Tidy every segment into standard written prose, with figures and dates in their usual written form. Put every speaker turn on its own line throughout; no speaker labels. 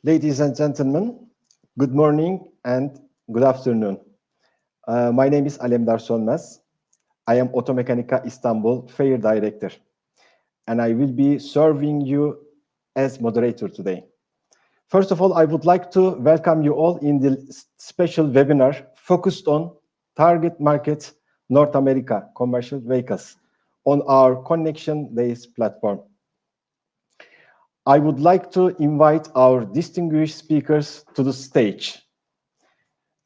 Ladies and gentlemen, good morning and good afternoon. My name is Alemdar Sönmez. I am Automechanica Istanbul Fair Director, and I will be serving you as moderator today. First of all, I would like to welcome you all in the special webinar focused on target market North America commercial vehicles on our Connection Days platform. I would like to invite our distinguished speakers to the stage.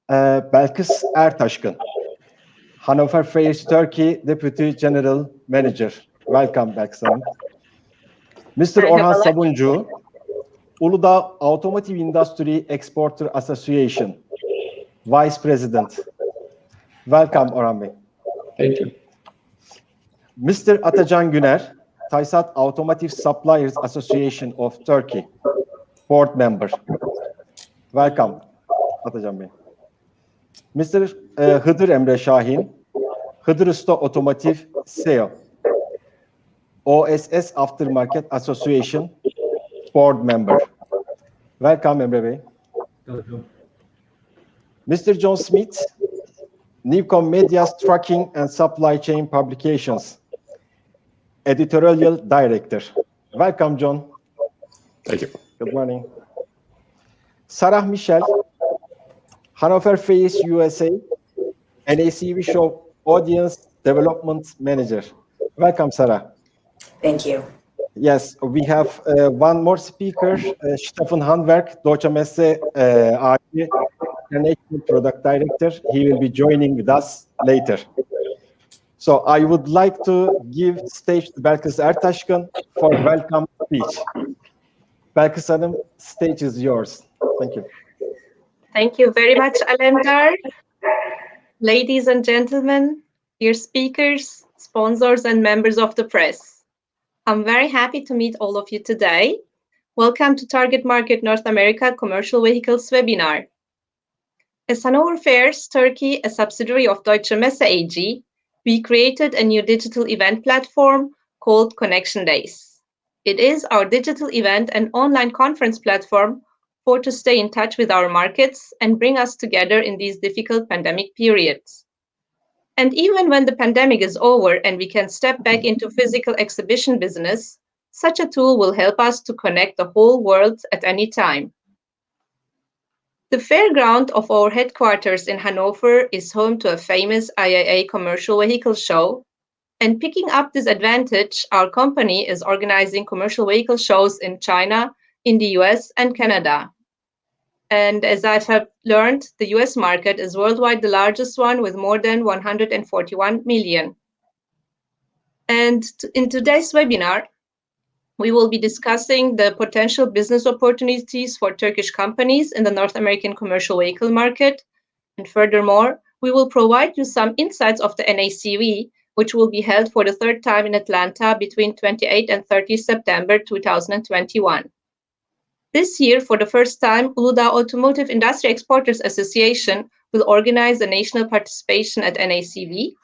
Belkıs Ertaşkın, Hannover Fairs Turkey Deputy General Manager. Welcome, Belkıs Hanım. Mr. Orhan Sabuncu, Uludağ Automotive Industry Exporter Association, Vice President. Welcome, Orhan Bey.
Thank you.
Mr. Atacan Güner, Taysat Automotive Suppliers Association of Turkey, Board Member. Welcome, Atacan Bey. Mr. Hıdır Emre Şahin, Hıdır Usta Automotive CEO, OSS Aftermarket Association, Board Member. Welcome, Emre Bey.
Welcome.
Mr. John Smith, Newcom Media's Tracking and Supply Chain Publications, Editorial Director. Welcome, John.
Thank you.
Good morning. Sarah Michel, Hannover Fairs USA, NACV Show Audience Development Manager. Welcome, Sarah.
Thank you.
Yes, we have one more speaker, Stefan Handberg, Deutsche Messe AG, International Product Director. He will be joining with us later. So I would like to give stage to Belkıs Ertaşkın for welcome speech. Belkıs Hanım, stage is yours. Thank you.
Thank you very much, Alemdar. Ladies and gentlemen, dear speakers, sponsors, and members of the press. I'm very happy to meet all of you today. Welcome to Target Market North America Commercial Vehicles webinar. As Hannover Fairs Turkey, a subsidiary of Deutsche Messe AG, we created a new digital event platform called Connection Days. It is our digital event and online conference platform to stay in touch with our markets and bring us together in these difficult pandemic periods. And even when the pandemic is over and we can step back into physical exhibition business, such a tool will help us to connect the whole world at any time. The fairground of our headquarters in Hanover is home to a famous IAA commercial vehicle show, and picking up this advantage, our company is organizing commercial vehicle shows in China, in the US, and Canada. And as I have learned, the US market is worldwide the largest one with more than 141 million. And in today's webinar, we will be discussing the potential business opportunities for Turkish companies in the North American commercial vehicle market. And furthermore, we will provide you some insights of the NACV, which will be held for the third time in Atlanta between 28 and 30 September 2021. This year, for the first time, Uludağ Automotive Industry Exporters Association will organize a national participation at NACV.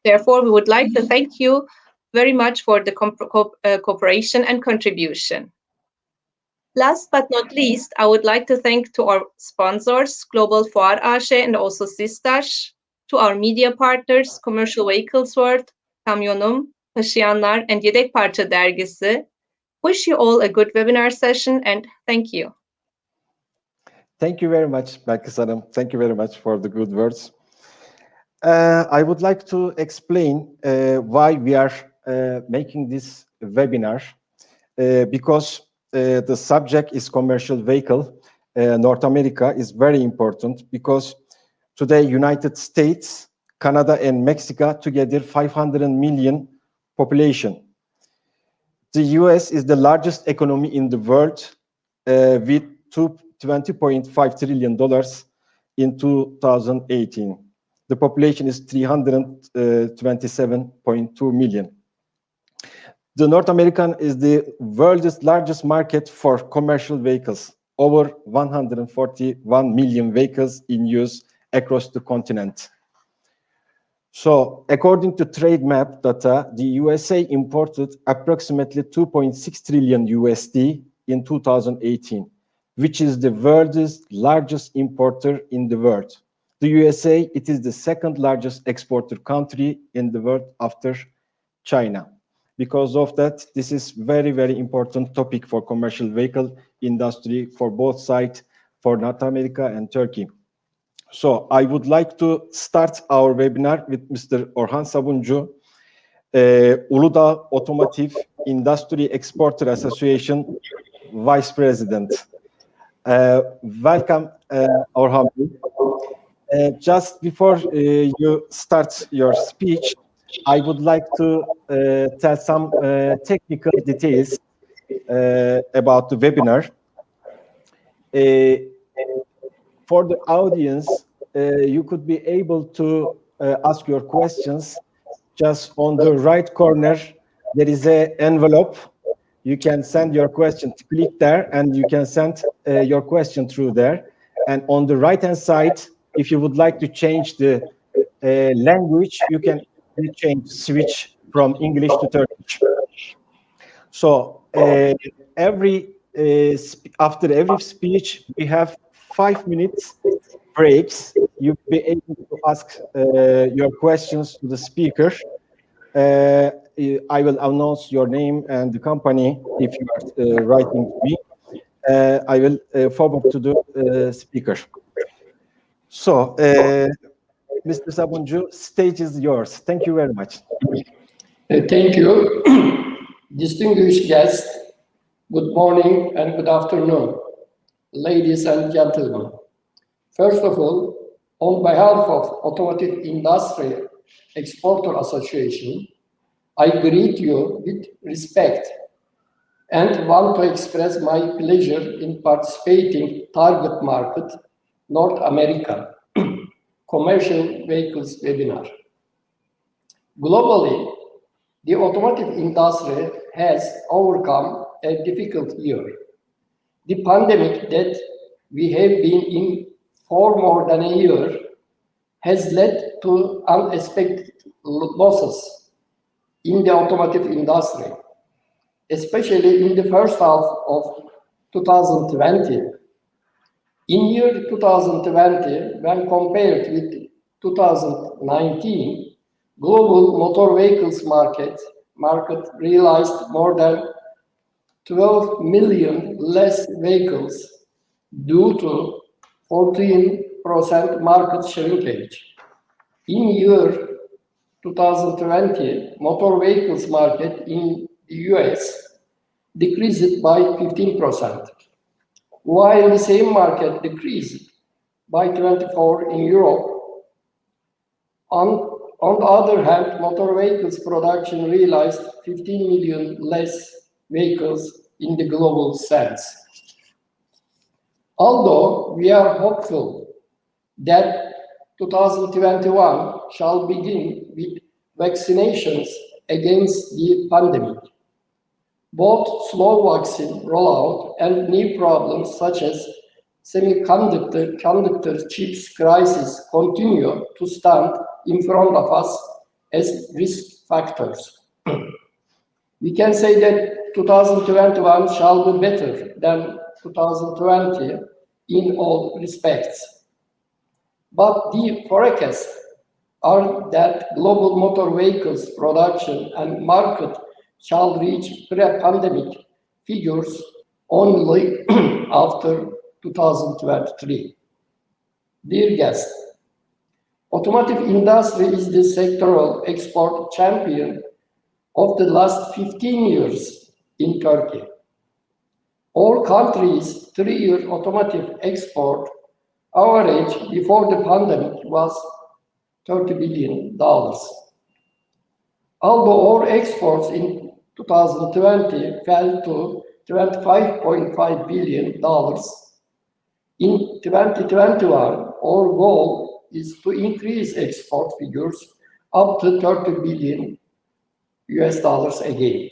Therefore, we would like to thank you very much for the cooperation and contribution. Last but not least, I would like to thank to our sponsors, Global Fuar AŞ and also Sistaş, to our media partners, Commercial Vehicles World, Kamyonum, Taşıyanlar, and Yedek Parça Dergisi. Wish you all a good webinar session and thank you.
Thank you very much, Belkıs Hanım. Thank you very much for the good words. I would like to explain why we are making this webinar, because the subject is commercial vehicle. North America is very important because today United States, Canada, and Mexico together 500 million population. The US is the largest economy in the world with $20.5 trillion in 2018. The population is 327.2 million. The North American is the world's largest market for commercial vehicles, over 141 million vehicles in use across the continent. So, according to trade map data, the USA imported approximately 2.6 trillion USD in 2018, which is the world's largest importer in the world. The USA, it is the second largest exporter country in the world after China. Because of that, this is very, very important topic for commercial vehicle industry for both sides, for North America and Turkey. So I would like to start our webinar with Mr. Orhan Sabuncu, Uludağ Automotive Industry Exporter Association Vice President. Welcome, Orhan. Just before you start your speech, I would like to tell some technical details about the webinar. For the audience, you could be able to ask your questions. Just on the right corner, there is an envelope. You can send your question. Click there, and you can send your question through there. And on the right-hand side, if you would like to change the language, you can switch from English to Turkish. So after every speech, we have 5 minutes breaks. You'll be able to ask your questions to the speaker. I will announce your name and the company if you are writing to me. I will forward to the speaker. So, Mr. Sabuncu, stage is yours. Thank you very much.
Thank you. Distinguished guests, good morning and good afternoon, ladies and gentlemen. First of all, on behalf of Automotive Industry Exporter Association, I greet you with respect and want to express my pleasure in participating target market North America commercial vehicles webinar. Globally, the automotive industry has overcome a difficult year. The pandemic that we have been in for more than a year has led to unexpected losses in the automotive industry, especially in the first half of 2020. In year 2020, when compared with 2019, global motor vehicles market realized more than 12 million less vehicles due to 14% market shrinkage. In year 2020, motor vehicles market in the US decreased by 15%, while the same market decreased by 24% in Europe. On the other hand, motor vehicles production realized 15 million less vehicles in the global sense. Although we are hopeful that 2021 shall begin with vaccinations against the pandemic, both slow vaccine rollout and new problems such as semiconductor chips crisis continue to stand in front of us as risk factors. We can say that 2021 shall be better than 2020 in all respects. But the forecasts are that global motor vehicles production and market shall reach pre-pandemic figures only after 2023. Dear guests, automotive industry is the sectoral export champion of the last 15 years in Turkey. All countries' 3-year automotive export average before the pandemic was $30 billion. Although our exports in 2020 fell to $25.5 billion, in 2021, our goal is to increase export figures up to $30 billion again.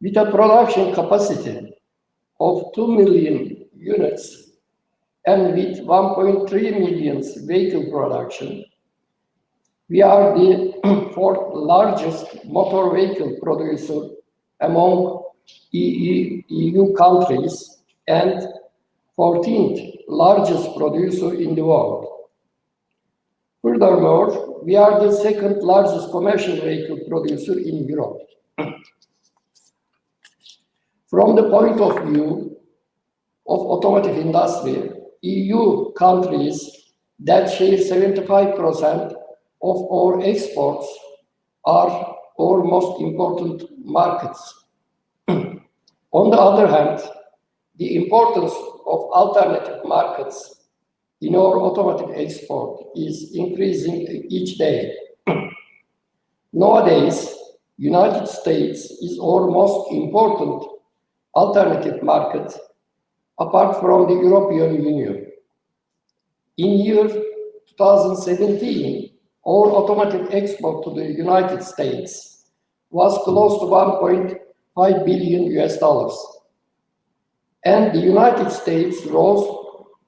With a production capacity of 2 million units and with 1.3 million vehicle production, we are the 4th largest motor vehicle producer among EU countries and 14th largest producer in the world. Furthermore, we are the second largest commercial vehicle producer in Europe. From the point of view of automotive industry, EU countries that share 75% of our exports are our most important markets. On the other hand, the importance of alternative markets in our automotive export is increasing each day. Nowadays, United States is our most important alternative market apart from the European Union. In year 2017, our automotive export to the United States was close to 1.5 billion US dollars. And the United States rose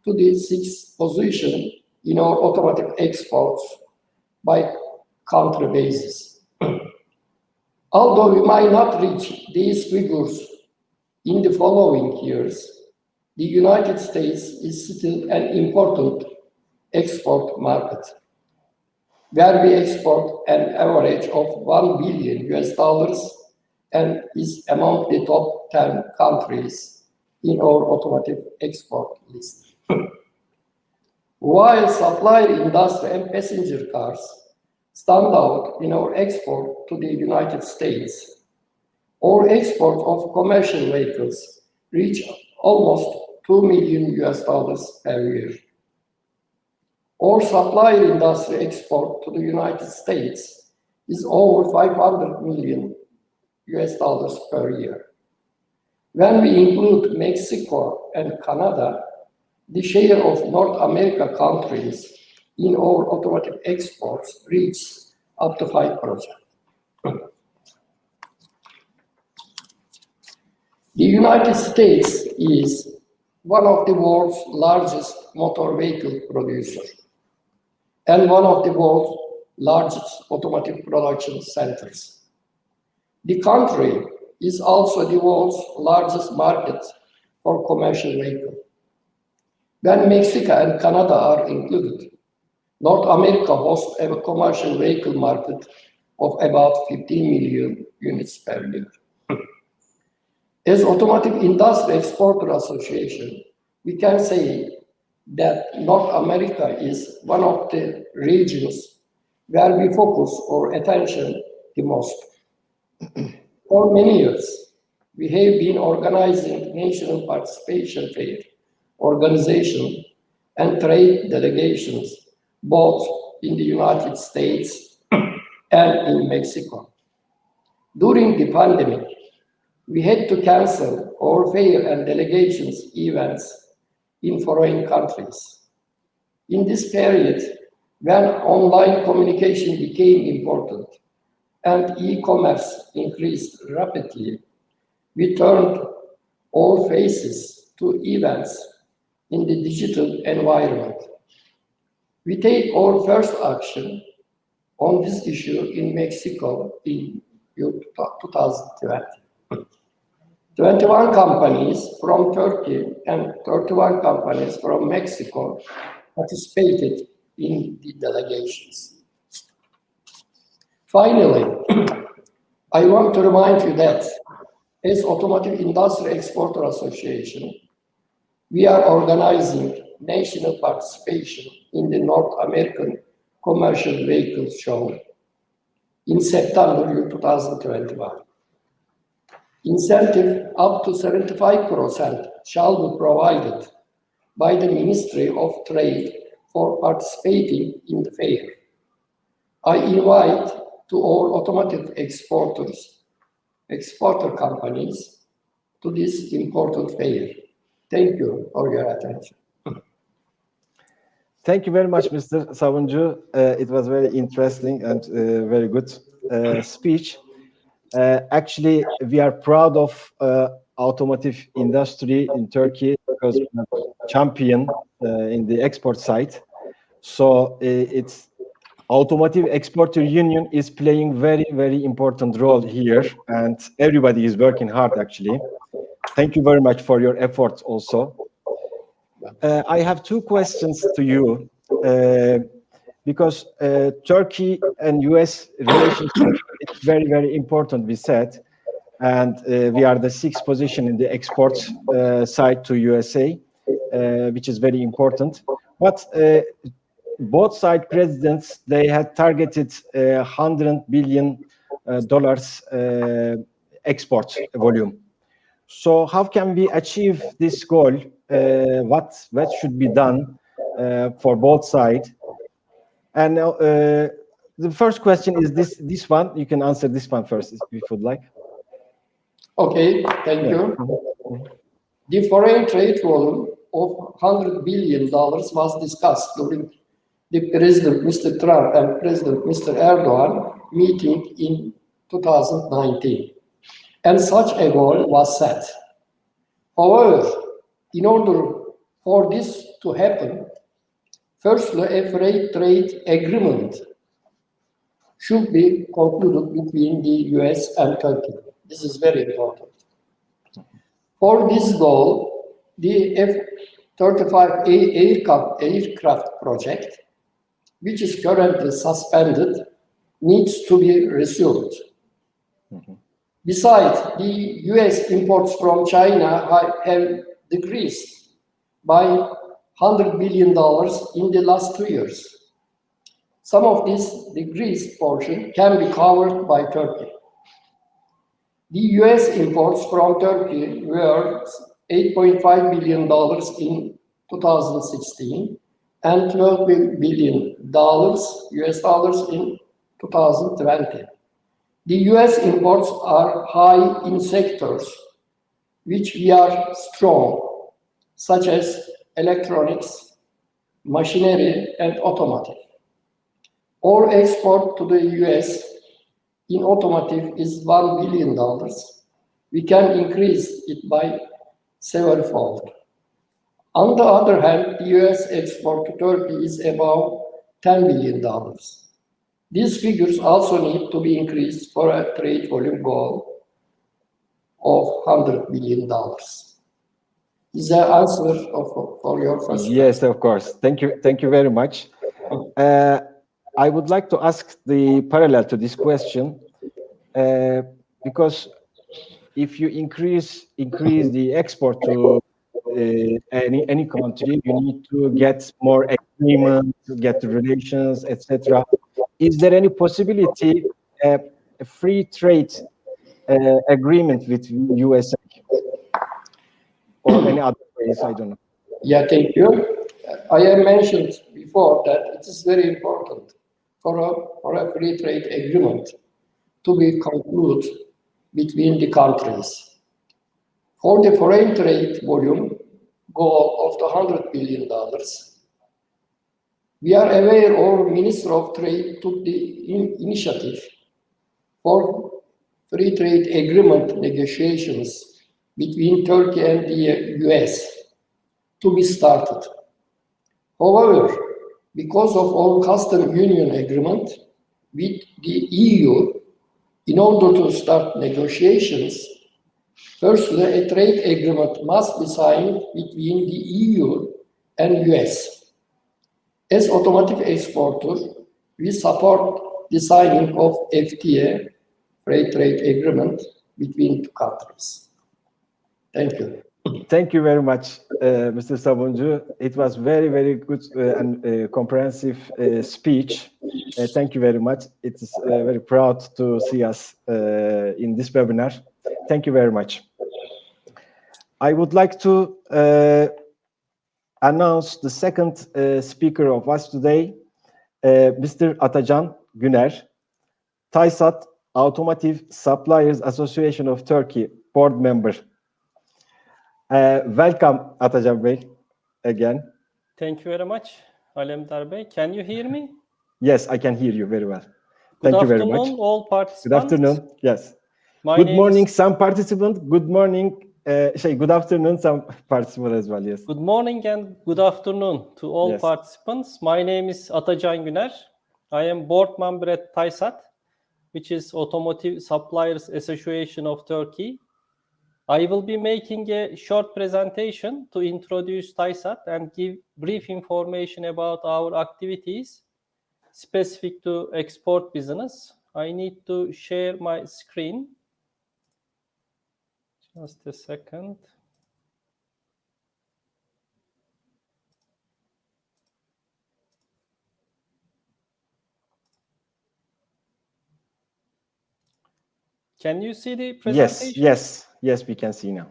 to the 6th position in our automotive exports by country basis. Although we might not reach these figures in the following years, the United States is still an important export market, where we export an average of 1 billion US dollars and is among the top 10 countries in our automotive export list. While supplier industry and passenger cars stand out in our export to the United States, our export of commercial vehicles reach almost 2 million US dollars per year. Our supplier industry export to the United States is over 500 million US dollars per year. When we include Mexico and Canada, the share of North America countries in our automotive exports reaches up to 5%. The United States is one of the world's largest motor vehicle producers and one of the world's largest automotive production centers. The country is also the world's largest market for commercial vehicles. When Mexico and Canada are included, North America hosts a commercial vehicle market of about 15 million units per year. As Automotive Industry Exporter Association, we can say that North America is one of the regions where we focus our attention the most. For many years, we have been organizing national participation fair, organization, and trade delegations, both in the United States and in Mexico. During the pandemic, we had to cancel our fair and delegations events in foreign countries. In this period, when online communication became important and e-commerce increased rapidly, we turned our faces to events in the digital environment. We take our first action on this issue in Mexico in 2020. 21 companies from Turkey and 31 companies from Mexico participated in the delegations. Finally, I want to remind you that as Automotive Industry Exporter Association, we are organizing national participation in the North American Commercial Vehicle Show in September 2021. Incentive up to 75% shall be provided by the Ministry of Trade for participating in the fair. I invite to all automotive exporter companies to this important fair. Thank you for your attention.
Thank you very much, Mr. Savuncu. It was very interesting and very good speech. Actually, we are proud of automotive industry in Turkey because we are champion in the export side. So it's Automotive Exporter Union is playing very, very important role here, and everybody is working hard actually. Thank you very much for your efforts also. I have two questions to you, because Turkey and US relationship is very, very important, we said, and we are the 6th position in the export side to USA, which is very important. But both side presidents, they had targeted $100 billion export volume. So how can we achieve this goal? What should be done for both sides? And the first question is this one. You can answer this one first, if you would like.
Okay, thank you. The foreign trade volume of $100 billion was discussed during the President Mr. Trump and President Mr. Erdogan meeting in 2019. And such a goal was set. However, in order for this to happen, firstly, a free trade agreement should be concluded between the US and Turkey. This is very important. For this goal, the F-35A aircraft project, which is currently suspended, needs to be resumed. Besides, the US imports from China have decreased by $100 billion in the last 2 years. Some of this decreased portion can be covered by Turkey. The US imports from Turkey were $8.5 billion in 2016 and $12 billion US dollars in 2020. The US imports are high in sectors which we are strong, such as electronics, machinery, and automotive. Our export to the US in automotive is $1 billion. We can increase it by severalfold. On the other hand, the US export to Turkey is about $10 billion. These figures also need to be increased for a trade volume goal of $100 billion. Is the answer for your first question?
Yes, of course. Thank you very much. I would like to ask the parallel to this question, because if you increase the export to any country, you need to get more agreement, get relations, etc. Is there any possibility a free trade agreement with USA or any other ways? I don't know.
Yeah, thank you. I have mentioned before that it is very important for a free trade agreement to be concluded between the countries. For the foreign trade volume goal of the $100 billion, we are aware our Minister of Trade took the initiative for free trade agreement negotiations between Turkey and the US to be started. However, because of our custom union agreement with the EU, in order to start negotiations, firstly, a trade agreement must be signed between the EU and US. As automotive exporter, we support the signing of FTA, free trade agreement, between two countries. Thank you.
Thank you very much, Mr. Sabuncu. It was very, very good and comprehensive speech. Thank you very much. It is very proud to see us in this webinar. Thank you very much. I would like to announce the second speaker of us today, Mr. Atacan Güner, TAYSAT Automotive Suppliers Association of Turkey board member. Welcome, Atacan Bey, again.
Thank you very much, Alemdar Bey. Can you hear me?
Yes, I can hear you very well.
Good
Thank you very
afternoon,
much.
all participants.
Good afternoon. Yes. Good morning, some participants. Good morning. Good afternoon, some participants as well. Yes.
Good morning and good afternoon to all participants. My name is Atacan Güner. I am board member at TAYSAT, which is Automotive Suppliers Association of Turkey. I will be making a short presentation to introduce TISAT and give brief information about our activities specific to export business. I need to share my screen. Just a second. Can you see the presentation?
Yes, we can see now.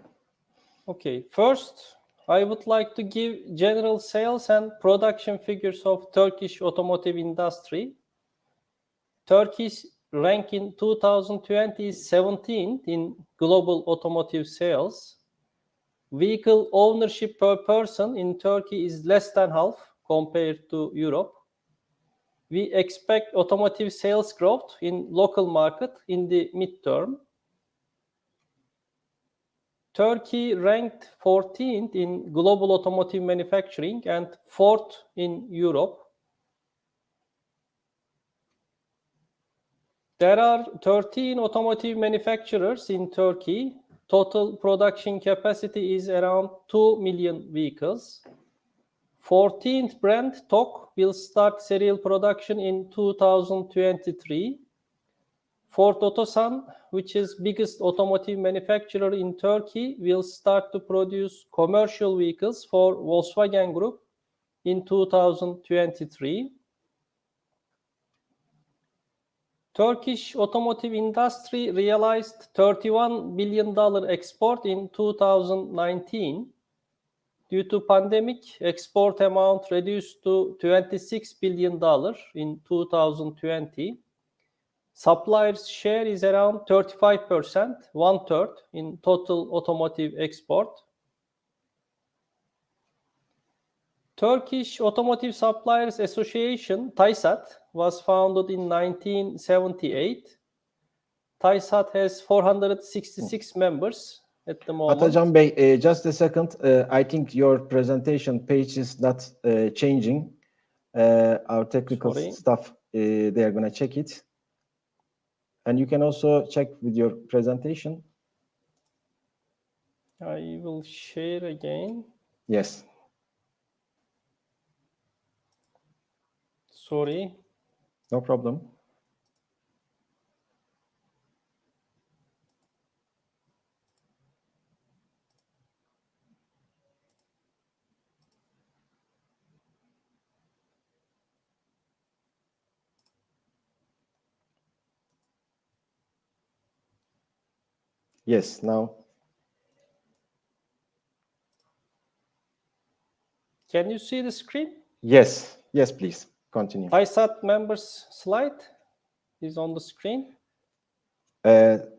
Okay, first, I would like to give general sales and production figures of Turkish automotive industry. Turkey's rank in 2020 is 17th in global automotive sales. Vehicle ownership per person in Turkey is less than half compared to Europe. We expect automotive sales growth in local market in the midterm. Turkey ranked 14th in global automotive manufacturing and 4th in Europe. There are 13 automotive manufacturers in Turkey. Total production capacity is around 2 million vehicles. 14th brand TOG will start serial production in 2023. Ford Otosan, which is biggest automotive manufacturer in Turkey, will start to produce commercial vehicles for Volkswagen Group in 2023. Turkish automotive industry realized $31 billion export in 2019. Due to pandemic, export amount reduced to $26 billion in 2020. Suppliers' share is around 35%, one-third in total automotive export. Turkish Automotive Suppliers Association, TISAT, was founded in 1978. TISAT has 466 members at the moment.
Atacan Bey, just a second. I think your presentation page is not changing. Our technical staff, they are going to check it. And you can also check with your presentation.
I will share again.
Yes.
Sorry.
No problem. Yes, now.
Can you see the screen?
Yes, please continue.
TISAT members slide is on the screen.
It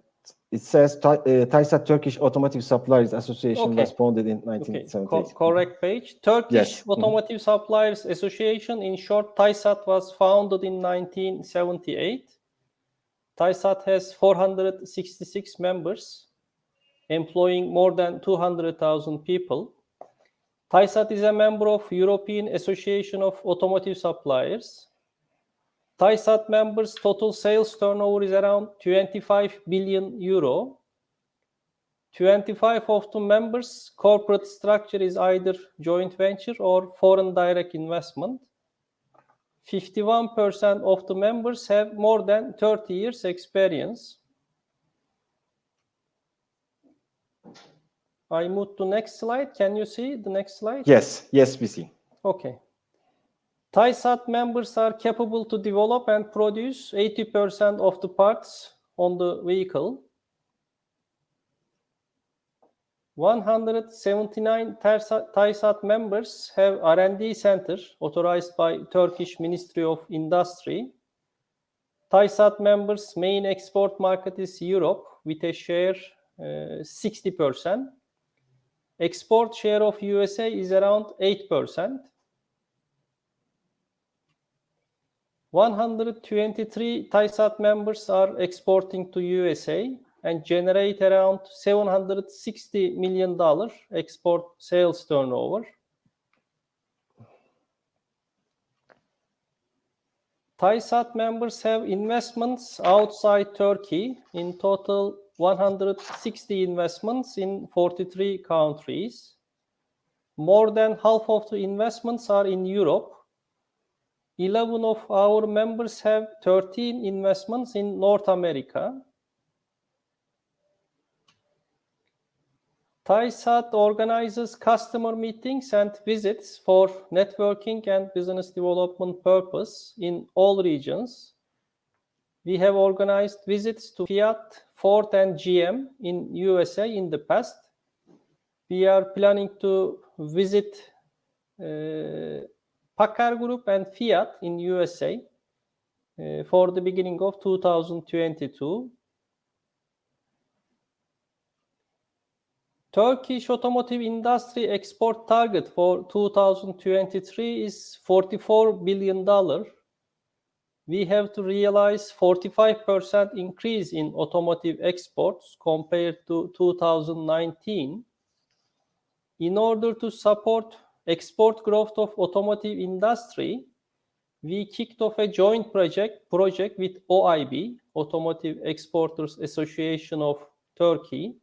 says TISAT Turkish Automotive Suppliers Association was founded in 1978.
Correct page. Turkish Automotive Suppliers Association, in short, TISAT, was founded in 1978. TISAT has 466 members, employing more than 200,000 people. TISAT is a member of European Association of Automotive Suppliers. TISAT members' total sales turnover is around 25 billion euro. 25 of the members' corporate structure is either joint venture or foreign direct investment. 51% of the members have more than 30 years experience. I move to next slide. Can you see the next slide?
Yes, we see.
Okay. TISAT members are capable to develop and produce 80% of the parts on the vehicle. 179 TISAT members have R&D center authorized by Turkish Ministry of Industry. TISAT members' main export market is Europe with a share 60%. Export share of USA is around 8%. 123 TISAT members are exporting to USA and generate around $760 million export sales turnover. TISAT members have investments outside Turkey. In total, 160 investments in 43 countries. More than half of the investments are in Europe. 11 of our members have 13 investments in North America. TISAT organizes customer meetings and visits for networking and business development purpose in all regions. We have organized visits to Fiat, Ford, and GM in USA in the past. We are planning to visit Paccar Group and Fiat in USA for the beginning of 2022. Turkish automotive industry export target for 2023 is $44 billion. We have to realize 45% increase in automotive exports compared to 2019. In order to support export growth of automotive industry, we kicked off a joint project with OIB, Automotive Exporters Association of Turkey.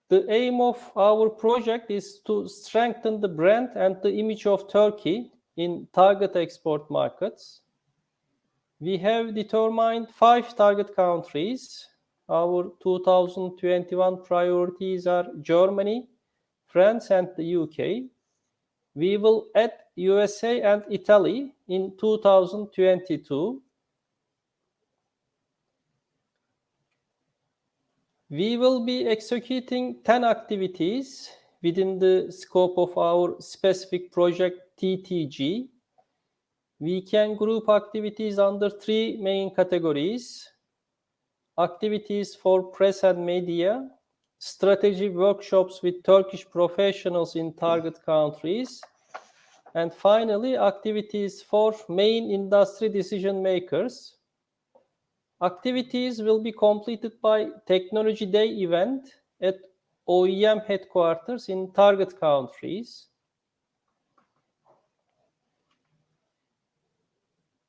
The aim of our project is to strengthen the brand and the image of Turkey in target export markets. We have determined 5 target countries. Our 2021 priorities are Germany, France, and the UK. We will add USA and Italy in 2022. We will be executing 10 activities within the scope of our specific project TTG. We can group activities under 3 main categories: activities for press and media, strategy workshops with Turkish professionals in target countries, and finally, activities for main industry decision makers. Activities will be completed by Technology Day event at OEM headquarters in target countries.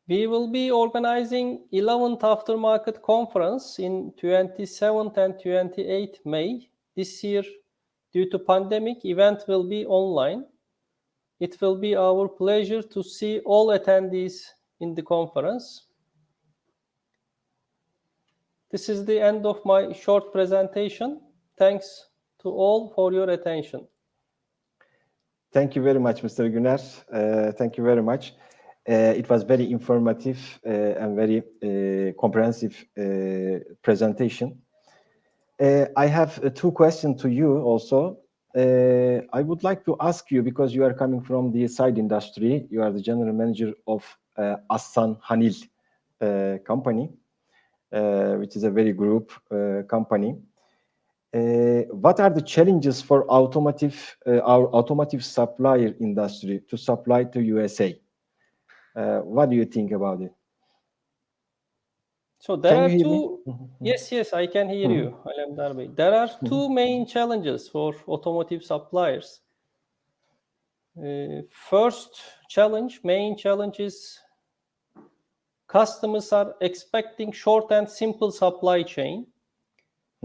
We will be organizing 11th Aftermarket Conference in 27th and 28th May. This year, due to pandemic, event will be online. It will be our pleasure to see all attendees in the conference. This is the end of my short presentation. Thanks to all for your attention.
Thank you very much, Mr. Güner. Thank you very much. It was very informative and very comprehensive presentation. I have 2 questions to you also. I would like to ask you, because you are coming from the side industry, you are the general manager of Aslan Hanil company, which is a very group company. What are the challenges for our automotive supplier industry to supply to USA? What do you think about it?
So there are 2. Yes, I can hear you, Alemdar Bey. There are 2 main challenges for automotive suppliers. First main challenge is customers are expecting short and simple supply chain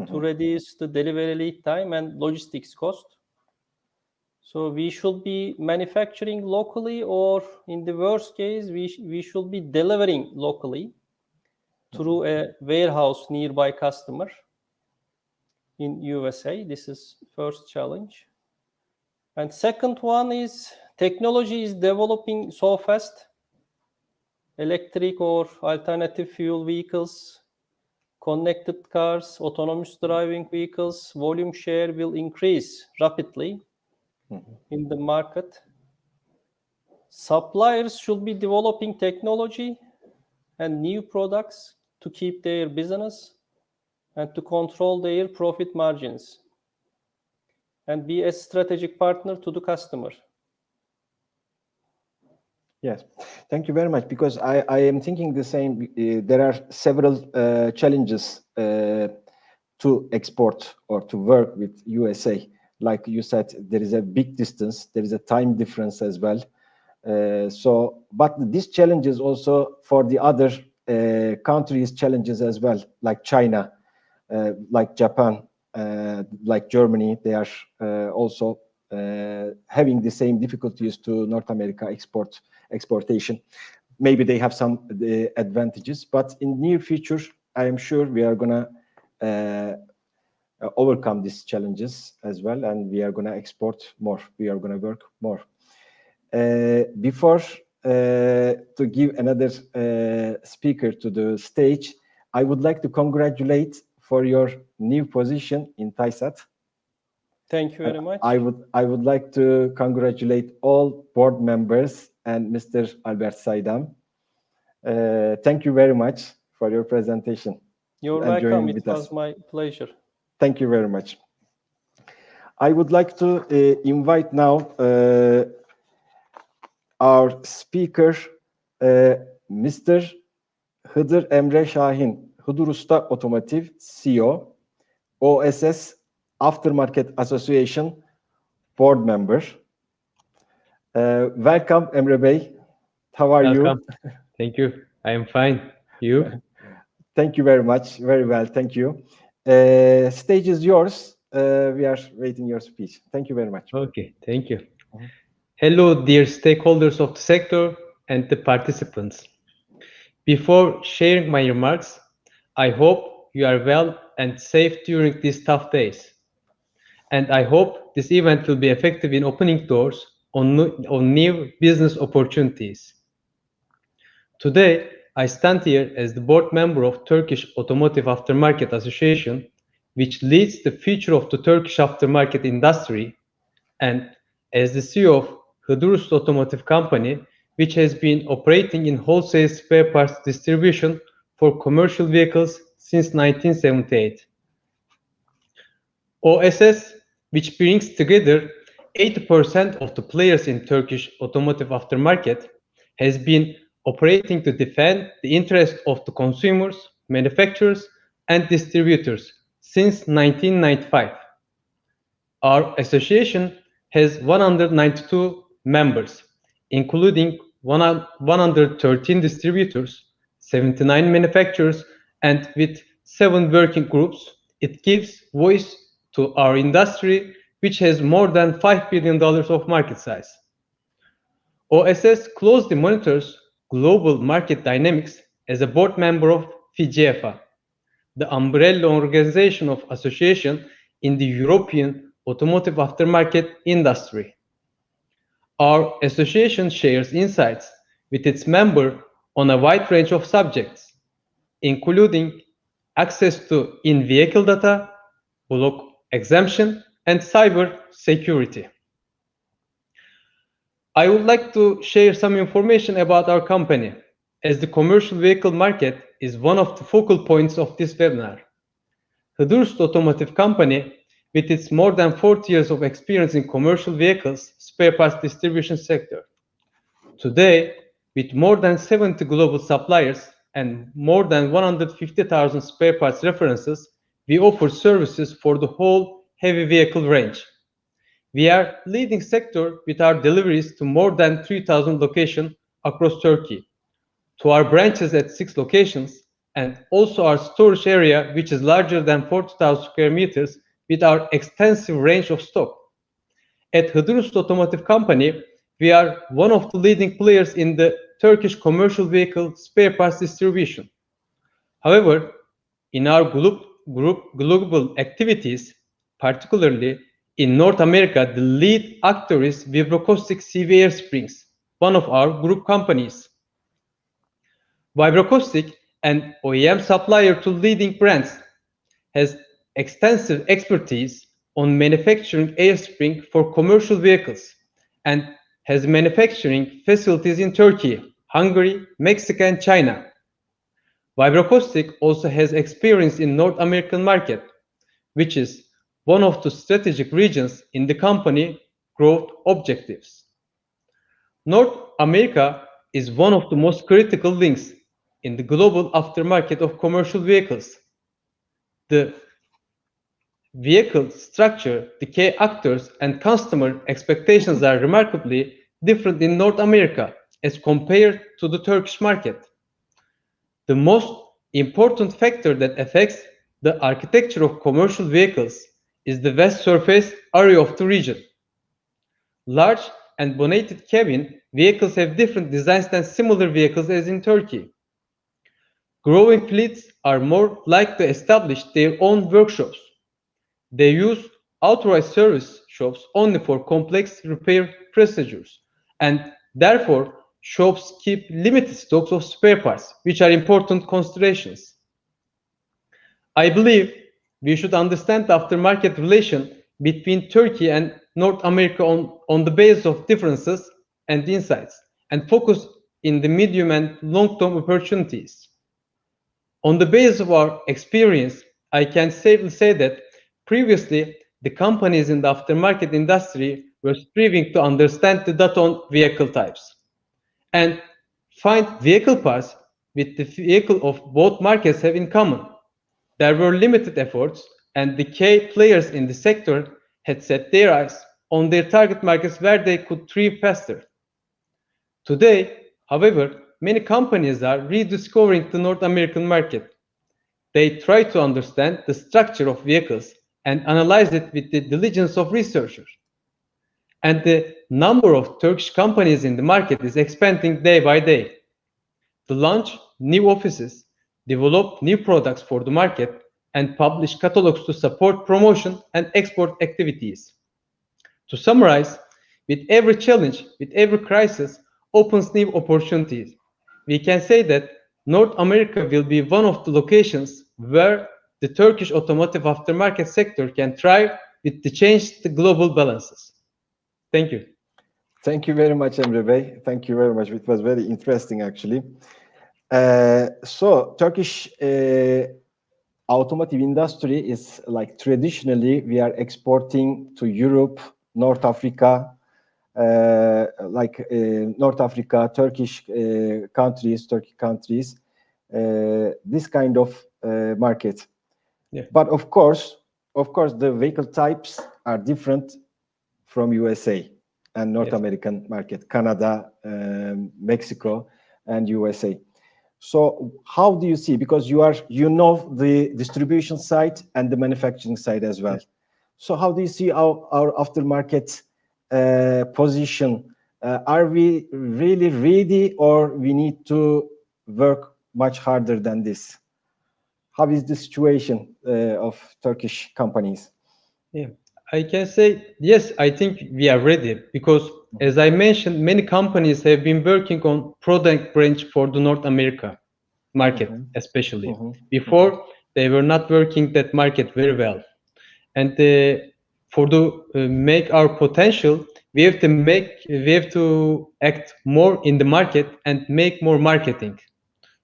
to reduce the delivery lead time and logistics cost. So we should be manufacturing locally, or in the worst case, we should be delivering locally through a warehouse nearby customer in USA. This is first challenge. And second one is technology is developing so fast. Electric or alternative fuel vehicles, connected cars, autonomous driving vehicles, volume share will increase rapidly in the market. Suppliers should be developing technology and new products to keep their business and to control their profit margins and be a strategic partner to the customer.
Yes, thank you very much, because I am thinking the same. There are several challenges to export or to work with USA. Like you said, there is a big distance, there is a time difference as well. But these challenges also for the other countries' challenges as well, like China, like Japan, like Germany. They are also having the same difficulties to North America exportation. Maybe they have some advantages, but in near future, I am sure we are gonna overcome these challenges as well, and we are gonna export more. We are gonna work more. Before to give another speaker to the stage, I would like to congratulate for your new position in TISAT.
Thank you very much.
I would like to congratulate all board members and Mr. Albert Saidam. Thank you very much for your presentation.
You're welcome. It was my pleasure.
Thank you very much. I would like to invite now our speaker, Mr. Hıdır Emre Şahin, Hıdır Usta Automotive CEO, OSS Aftermarket Association board member. Welcome, Emre Bey. How are you?
Thank you. I am fine. You?
Thank you very much. Very well. Thank you. Stage is yours. We are waiting your speech. Thank you very much.
Okay. Thank you. Hello, dear stakeholders of the sector and the participants. Before sharing my remarks, I hope you are well and safe during these tough days. And I hope this event will be effective in opening doors on new business opportunities. Today, I stand here as the board member of Turkish Automotive Aftermarket Association, which leads the future of the Turkish aftermarket industry, and as the CEO of Hıdır Usta Automotive Company, which has been operating in wholesale spare parts distribution for commercial vehicles since 1978. OSS, which brings together 80% of the players in Turkish automotive aftermarket, has been operating to defend the interest of the consumers, manufacturers, and distributors since 1995. Our association has 192 members, including 113 distributors, 79 manufacturers, and with 7 working groups. It gives voice to our industry, which has more than $5 billion of market size. OSS closely monitors global market dynamics as a board member of FIGEFA, the umbrella organization of association in the European automotive aftermarket industry. Our association shares insights with its members on a wide range of subjects, including access to in-vehicle data, block exemption, and cyber security. I would like to share some information about our company, as the commercial vehicle market is one of the focal points of this webinar. Hıdır Usta Automotive Company, with its more than 40 years of experience in commercial vehicles spare parts distribution sector. Today, with more than 70 global suppliers and more than 150,000 spare parts references, we offer services for the whole heavy vehicle range. We are leading sector with our deliveries to more than 3,000 locations across Turkey, to our branches at 6 locations, and also our storage area, which is larger than 40,000 square meters, with our extensive range of stock. At Hıdır Usta Automotive Company, we are one of the leading players in the Turkish commercial vehicle spare parts distribution. However, in our global activities, particularly in North America, the lead actor is Vibrocaustic CV Air Springs, one of our group companies. Vibrocaustic, an OEM supplier to leading brands, has extensive expertise on manufacturing air spring for commercial vehicles and has manufacturing facilities in Turkey, Hungary, Mexico, and China. Vibrocaustic also has experience in North American market, which is one of the strategic regions in the company growth objectives. North America is one of the most critical links in the global aftermarket of commercial vehicles. The vehicle structure, the key actors, and customer expectations are remarkably different in North America as compared to the Turkish market. the most important factor that affects the architecture of commercial vehicles is the vast surface area of the region. Large and bonneted cabin vehicles have different designs than similar vehicles as in Turkey. Growing fleets are more likely to establish their own workshops. They use authorized service shops only for complex repair procedures, and therefore shops keep limited stocks of spare parts, which are important considerations. I believe we should understand the aftermarket relation between Turkey and North America on the basis of differences and insights, and focus in the medium and long-term opportunities. On the basis of our experience, I can safely say that previously the companies in the aftermarket industry were striving to understand the data on vehicle types and find vehicle parts with the vehicle of both markets have in common. There were limited efforts, and the key players in the sector had set their eyes on their target markets where they could thrive faster. Today, however, many companies are rediscovering the North American market. They try to understand the structure of vehicles and analyze it with the diligence of researchers. And the number of Turkish companies in the market is expanding day by day. To launch new offices, develop new products for the market, and publish catalogs to support promotion and export activities. To summarize, with every challenge, with every crisis, opens new opportunities. We can say that North America will be one of the locations where the Turkish automotive aftermarket sector can thrive with the change the global balances. Thank you.
Thank you very much, Emre Bey. Thank you very much. It was very interesting, actually. So Turkish automotive industry is like traditionally we are exporting to Europe, North Africa, North Africa, Turkish countries, Turkey countries, this kind of market.
Yeah.
But of course, the vehicle types are different from USA and North American market, Canada, Mexico, and USA. So how do you see, because you know the distribution side and the manufacturing side as well. So how do you see our aftermarket position? Are we really ready, or we need to work much harder than this? How is the situation of Turkish companies?
Yeah, I can say, yes, I think we are ready because, as I mentioned, many companies have been working on product range for the North America market, especially. Before, they were not working that market very well. And for the make our potential, we have to act more in the market and make more marketing.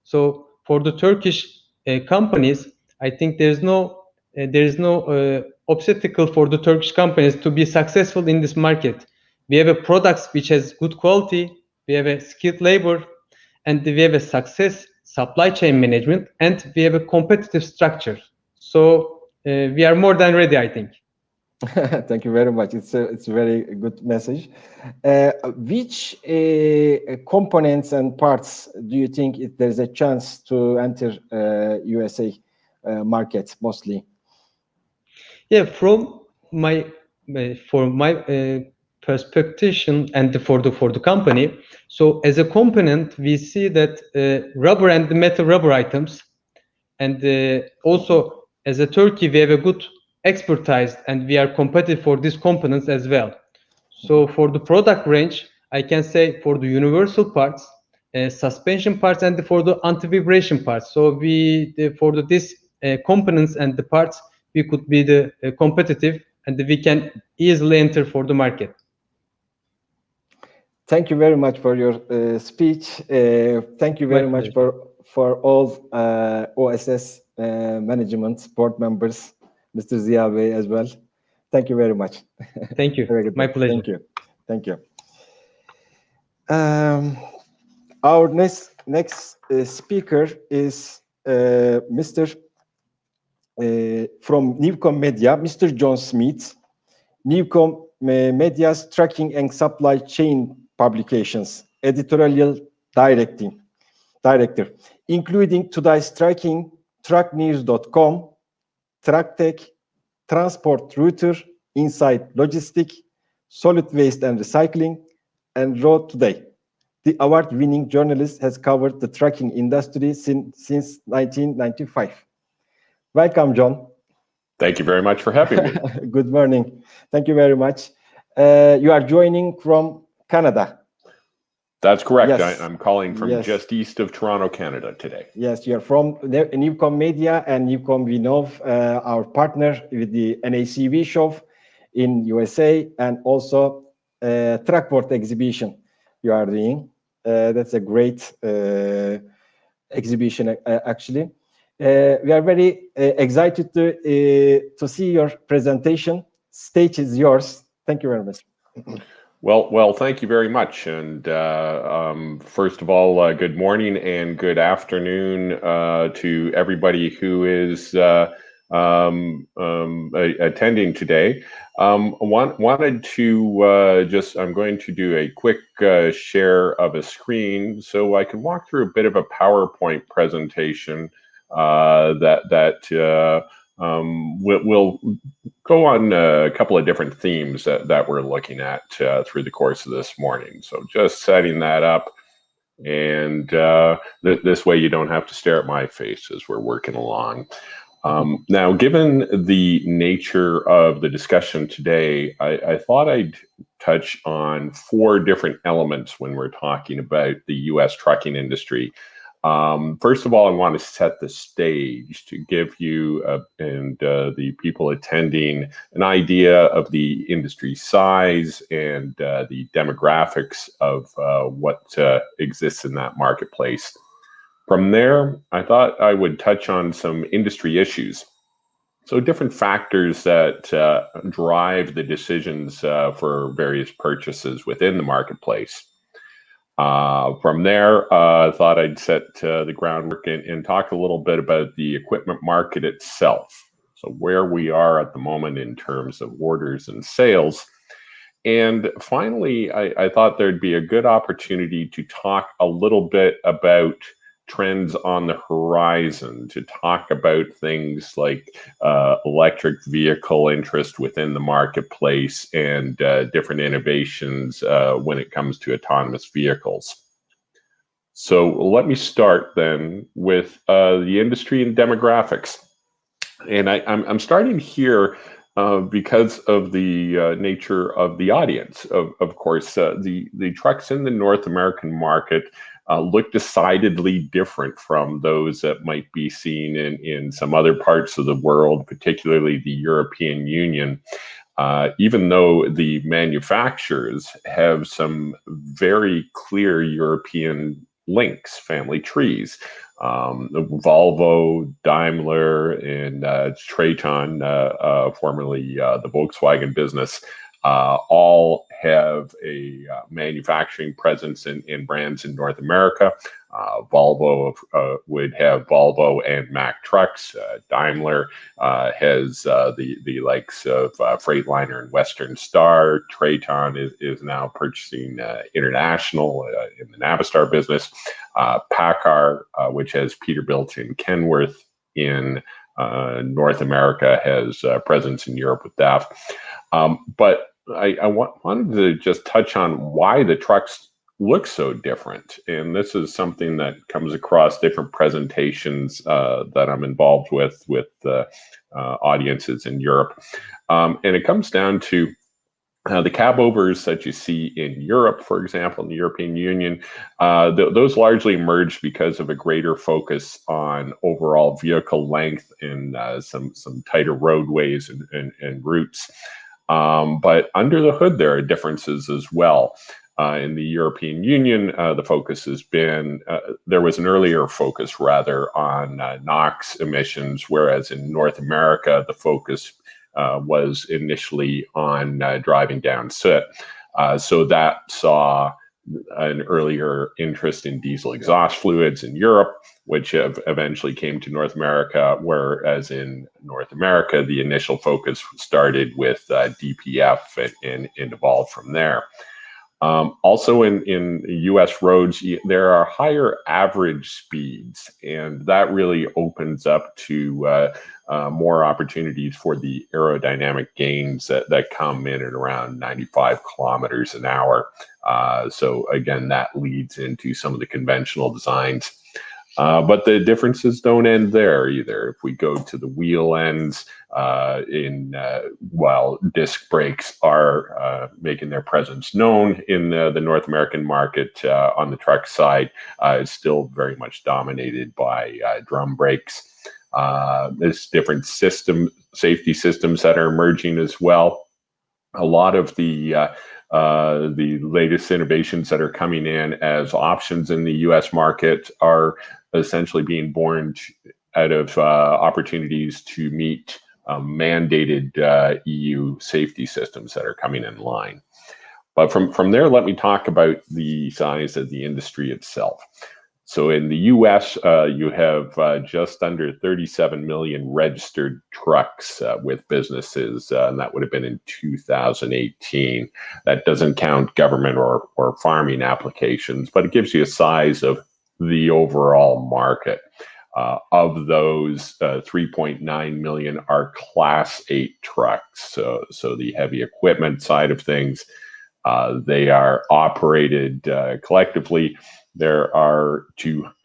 So for the Turkish companies, I think there is no obstacle for the Turkish companies to be successful in this market. We have a products which has good quality, we have a skilled labor, and we have a success supply chain management, and we have a competitive structure. So we are more than ready, I think.
Thank you very much. It's a very good message. Which components and parts do you think there's a chance to enter USA market mostly?
Yeah, from my perspective and for the company. So as a component, we see that rubber and the metal rubber items, and also as a Turkey, we have a good expertise and we are competitive for these components as well. So for the product range, I can say for the universal parts, suspension parts, and for the anti-vibration parts. So for these components and the parts, we could be the competitive, and we can easily enter for the market.
Thank you very much for your speech. Thank you very much for all OSS management board members, Mr. Ziya Bey as well. Thank you very much.
Thank you. My pleasure.
Thank you. Thank you. Our next speaker is Mr. From Newcom Media, Mr. John Smith. Newcom Media's Tracking and Supply Chain Publications, Editorial Director. director, including today's tracking, trucknews.com, TruckTech, Transport Router, Inside Logistic, Solid Waste and Recycling, and Road Today. The award-winning journalist has covered the trucking industry since 1995. Welcome, John.
Thank you very much for having me.
Good morning. Thank you very much. You are joining from Canada.
That's correct.
Yes.
I'm calling from
Yes.
just east of Toronto, Canada today.
Yes, you're from Newcom Media, and Newcom, we know our partner with the NACV show in USA, and also Truckport exhibition you are doing. That's a great exhibition, actually. We are very excited to see your presentation. Stage is yours. Thank you very much.
Well, thank you very much. And first of all, good morning and good afternoon to everybody who is attending today. Wanted to I'm going to do a quick share of a screen so I can walk through a bit of a PowerPoint presentation we'll go on a couple of different themes that we're looking at through the course of this morning. So just setting that up, and this way you don't have to stare at my face as we're working along. Now, given the nature of the discussion today, I thought I'd touch on 4 different elements when we're talking about the U.S. trucking industry. First of all, I want to set the stage to give you and the people attending an idea of the industry size and the demographics of what exists in that marketplace. From there, I thought I would touch on some industry issues. So different factors that drive the decisions for various purchases within the marketplace. From there, I thought I'd set the groundwork and talk a little bit about the equipment market itself. So where we are at the moment in terms of orders and sales. And finally, I thought there'd be a good opportunity to talk a little bit about trends on the horizon, to talk about things like electric vehicle interest within the marketplace and different innovations when it comes to autonomous vehicles. So let me start then with the industry and demographics. And I'm starting here because of the nature of the audience. Of course, the trucks in the North American market look decidedly different from those that might be seen in some other parts of the world, particularly the European Union, even though the manufacturers have some very clear European links, family trees. Volvo, Daimler, and Traton, formerly the Volkswagen business, all have a manufacturing presence in brands in North America. Volvo would have Volvo and Mack trucks. Daimler has the likes of Freightliner and Western Star. Traton is now purchasing International in the Navistar business. PACCAR, which has Peterbilt and Kenworth in North America, has presence in Europe with DAF. But I wanted to just touch on why the trucks look so different. And this is something that comes across different presentations that I'm involved with audiences in Europe. And it comes down to the cab overs that you see in Europe, for example, in the European Union, those largely emerged because of a greater focus on overall vehicle length and some tighter roadways and routes. But under the hood, there are differences as well. In the European Union, the focus has been, there was an earlier focus rather on NOx emissions, whereas in North America, the focus was initially on driving down soot. So that saw an earlier interest in diesel exhaust fluids in Europe, which eventually came to North America, whereas in North America, the initial focus started with DPF and evolved from there. Also in U.S. roads, there are higher average speeds, and that really opens up to more opportunities for the aerodynamic gains that come in at around 95 kilometers an hour. So again, that leads into some of the conventional designs. But the differences don't end there either. If we go to the wheel ends, while disc brakes are making their presence known in the North American market, on the truck side, it's still very much dominated by drum brakes. There's different safety systems that are emerging as well. A lot of the latest innovations that are coming in as options in the U.S. market are essentially being born out of opportunities to meet mandated EU safety systems that are coming in line. But from there, let me talk about the size of the industry itself. So in the US, you have just under 37 million registered trucks with businesses, and that would have been in 2018. That doesn't count government or farming applications, but it gives you a size of the overall market. Of those, 3.9 million are Class 8 trucks. So the heavy equipment side of things, they are operated collectively. There are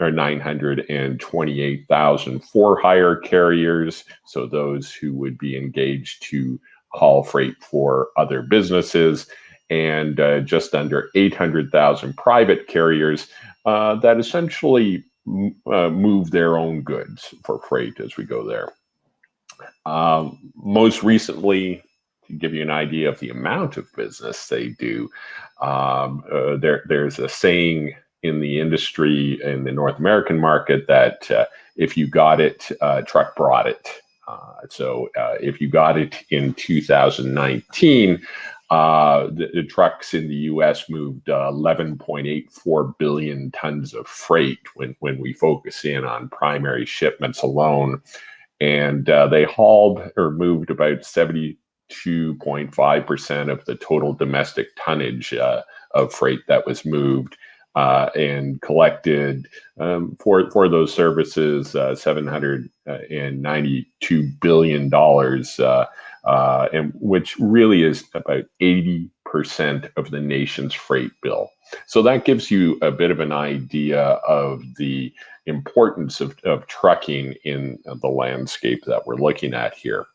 928,000 for-hire carriers, so those who would be engaged to haul freight for other businesses, and just under 800,000 private carriers that essentially move their own goods for freight as we go there. Most recently, to give you an idea of the amount of business they do, there's a saying in the industry, in the North American market, that if you got it, truck brought it. So if you got it in 2019, the trucks in the U.S. moved 11.84 billion tons of freight when we focus in on primary shipments alone. And they hauled or moved about 72.5% of the total domestic tonnage of freight that was moved, and collected for those services $792 billion, and which really is about 80% of the nation's freight bill. So that gives you a bit of an idea of the importance of trucking in the landscape that we're looking at here.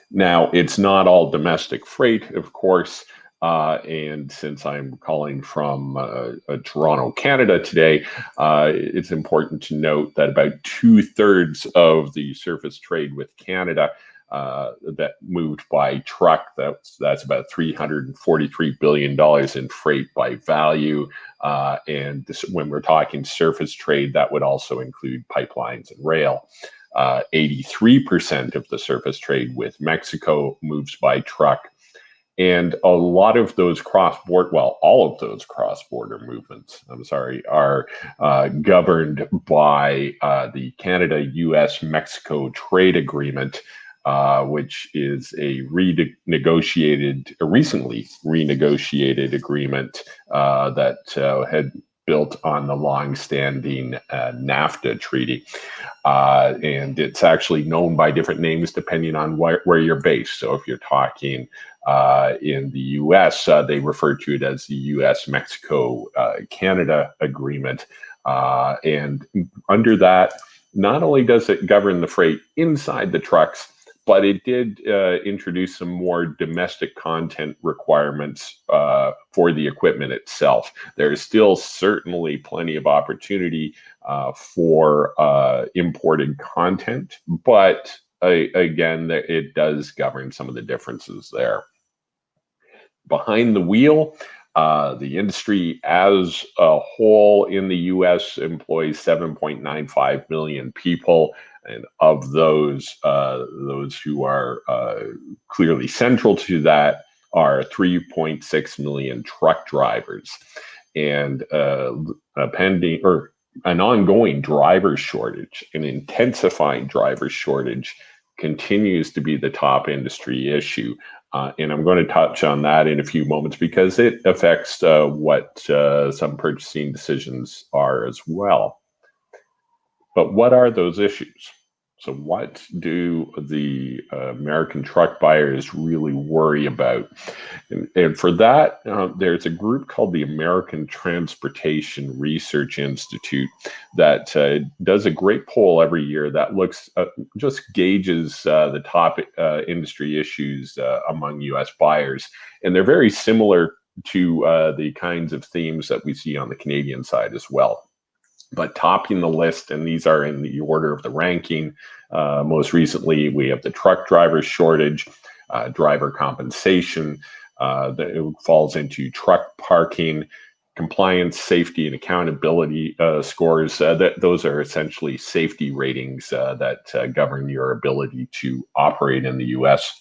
Now, it's not all domestic freight, of course. And since I'm calling from Toronto, Canada today, it's important to note that about 2/3 of the surface trade with Canada that moved by truck, that's about $343 billion in freight by value. And when we're talking surface trade, that would also include pipelines and rail. 83% of the surface trade with Mexico moves by truck. And a lot of those cross-border, well, all of those cross-border movements, are governed by the Canada-US-Mexico trade agreement, which is a recently renegotiated agreement that had built on the long-standing NAFTA treaty. And it's actually known by different names depending on where you're based. So if you're talking in the US, they refer to it as the US-Mexico-Canada agreement. And under that, not only does it govern the freight inside the trucks, but it did introduce some more domestic content requirements for the equipment itself. There's still certainly plenty of opportunity for imported content, but again, it does govern some of the differences there. Behind the wheel, the industry as a whole in the US employs 7.95 million people. And of those who are clearly central to that are 3.6 million truck drivers. And an ongoing driver shortage, an intensifying driver shortage, continues to be the top industry issue. And I'm going to touch on that in a few moments because it affects what some purchasing decisions are as well. But what are those issues? So what do the American truck buyers really worry about? And for that, there's a group called the American Transportation Research Institute that does a great poll every year that looks, just gauges the top industry issues among US buyers. And they're very similar to the kinds of themes that we see on the Canadian side as well. But topping the list, and these are in the order of the ranking, most recently we have the truck driver shortage, driver compensation, that falls into truck parking, compliance, safety, and accountability scores. Those are essentially safety ratings that govern your ability to operate in the US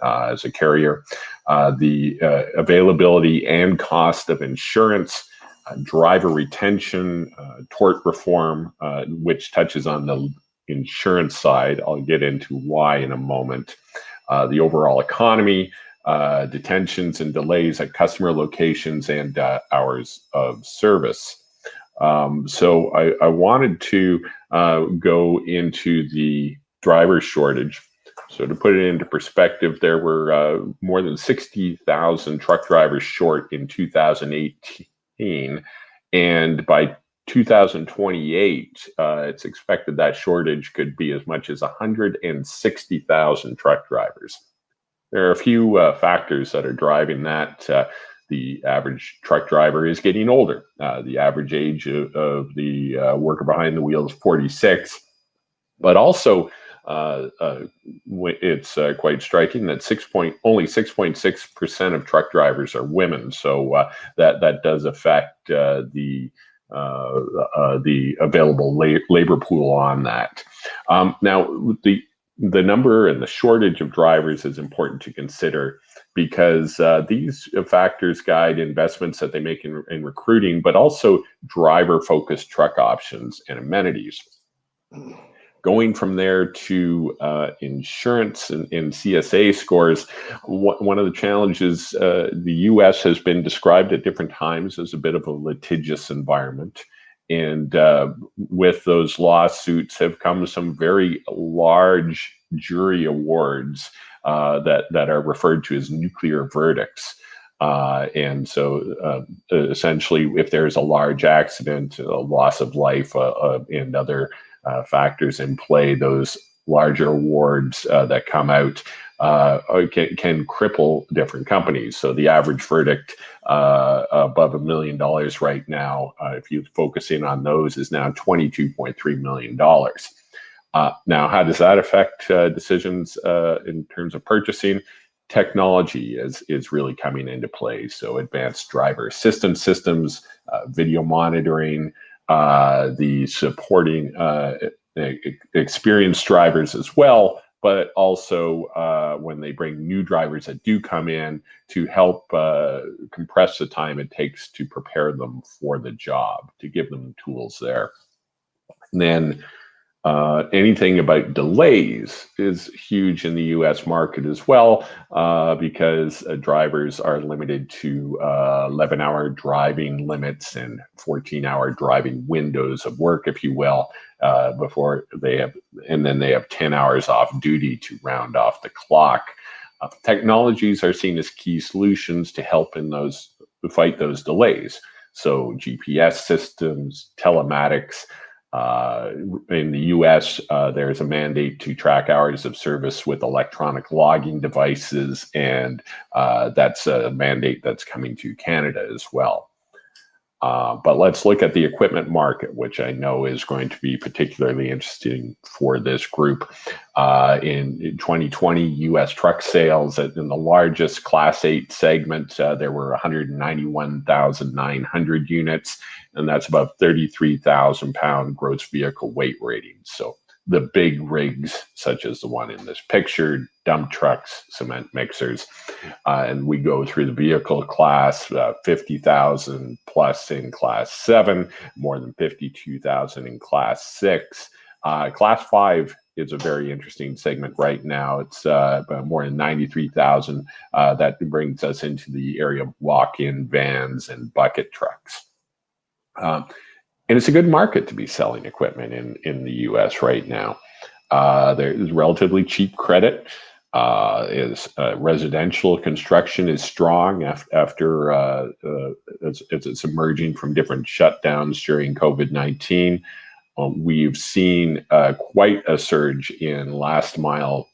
as a carrier. The availability and cost of insurance, driver retention, tort reform, which touches on the insurance side. I'll get into why in a moment. The overall economy, detentions and delays at customer locations, and hours of service. So I wanted to go into the driver shortage. So to put it into perspective, there were more than 60,000 truck drivers short in 2018. And by 2028, it's expected that shortage could be as much as 160,000 truck drivers. There are a few factors that are driving that. The average truck driver is getting older. The average age of the worker behind the wheel is 46. But also, it's quite striking that only 6.6% of truck drivers are women. So that does affect the available labor pool on that. Now, the number and the shortage of drivers is important to consider because these factors guide investments that they make in recruiting, but also driver-focused truck options and amenities. Going from there to insurance and CSA scores, one of the challenges, the US has been described at different times as a bit of a litigious environment. And with those lawsuits have come some very large jury awards that are referred to as nuclear verdicts. And so essentially, if there's a large accident, a loss of life, and other factors in play, those larger awards that come out can cripple different companies. So the average verdict above $1 million right now, if you focus in on those, is now $22.3 million. Now, how does that affect decisions in terms of purchasing? Technology is really coming into play. So advanced driver assistance systems, video monitoring, the supporting experienced drivers as well, but also when they bring new drivers that do come in to help compress the time it takes to prepare them for the job, to give them tools there. And then anything about delays is huge in the US market as well, because drivers are limited to 11-hour driving limits and 14-hour driving windows of work, if you will, before they have, and then they have 10 hours off duty to round off the clock. Technologies are seen as key solutions to help in those, to fight those delays. So GPS systems, telematics. In the US, there's a mandate to track hours of service with electronic logging devices, and that's a mandate that's coming to Canada as well. But let's look at the equipment market, which I know is going to be particularly interesting for this group. In 2020, US truck sales in the largest Class 8 segment, there were 191,900 units, and that's about 33,000 pound gross vehicle weight rating. So the big rigs, such as the one in this picture, dump trucks, cement mixers, and we go through the vehicle class, 50,000 plus in Class 7, more than 52,000 in Class 6. Class 5 is a very interesting segment right now. It's more than 93,000. That brings us into the area of walk-in vans and bucket trucks. And it's a good market to be selling equipment in the U.S. right now. There is relatively cheap credit. Residential construction is strong after as it's emerging from different shutdowns during COVID-19. We've seen quite a surge in last mile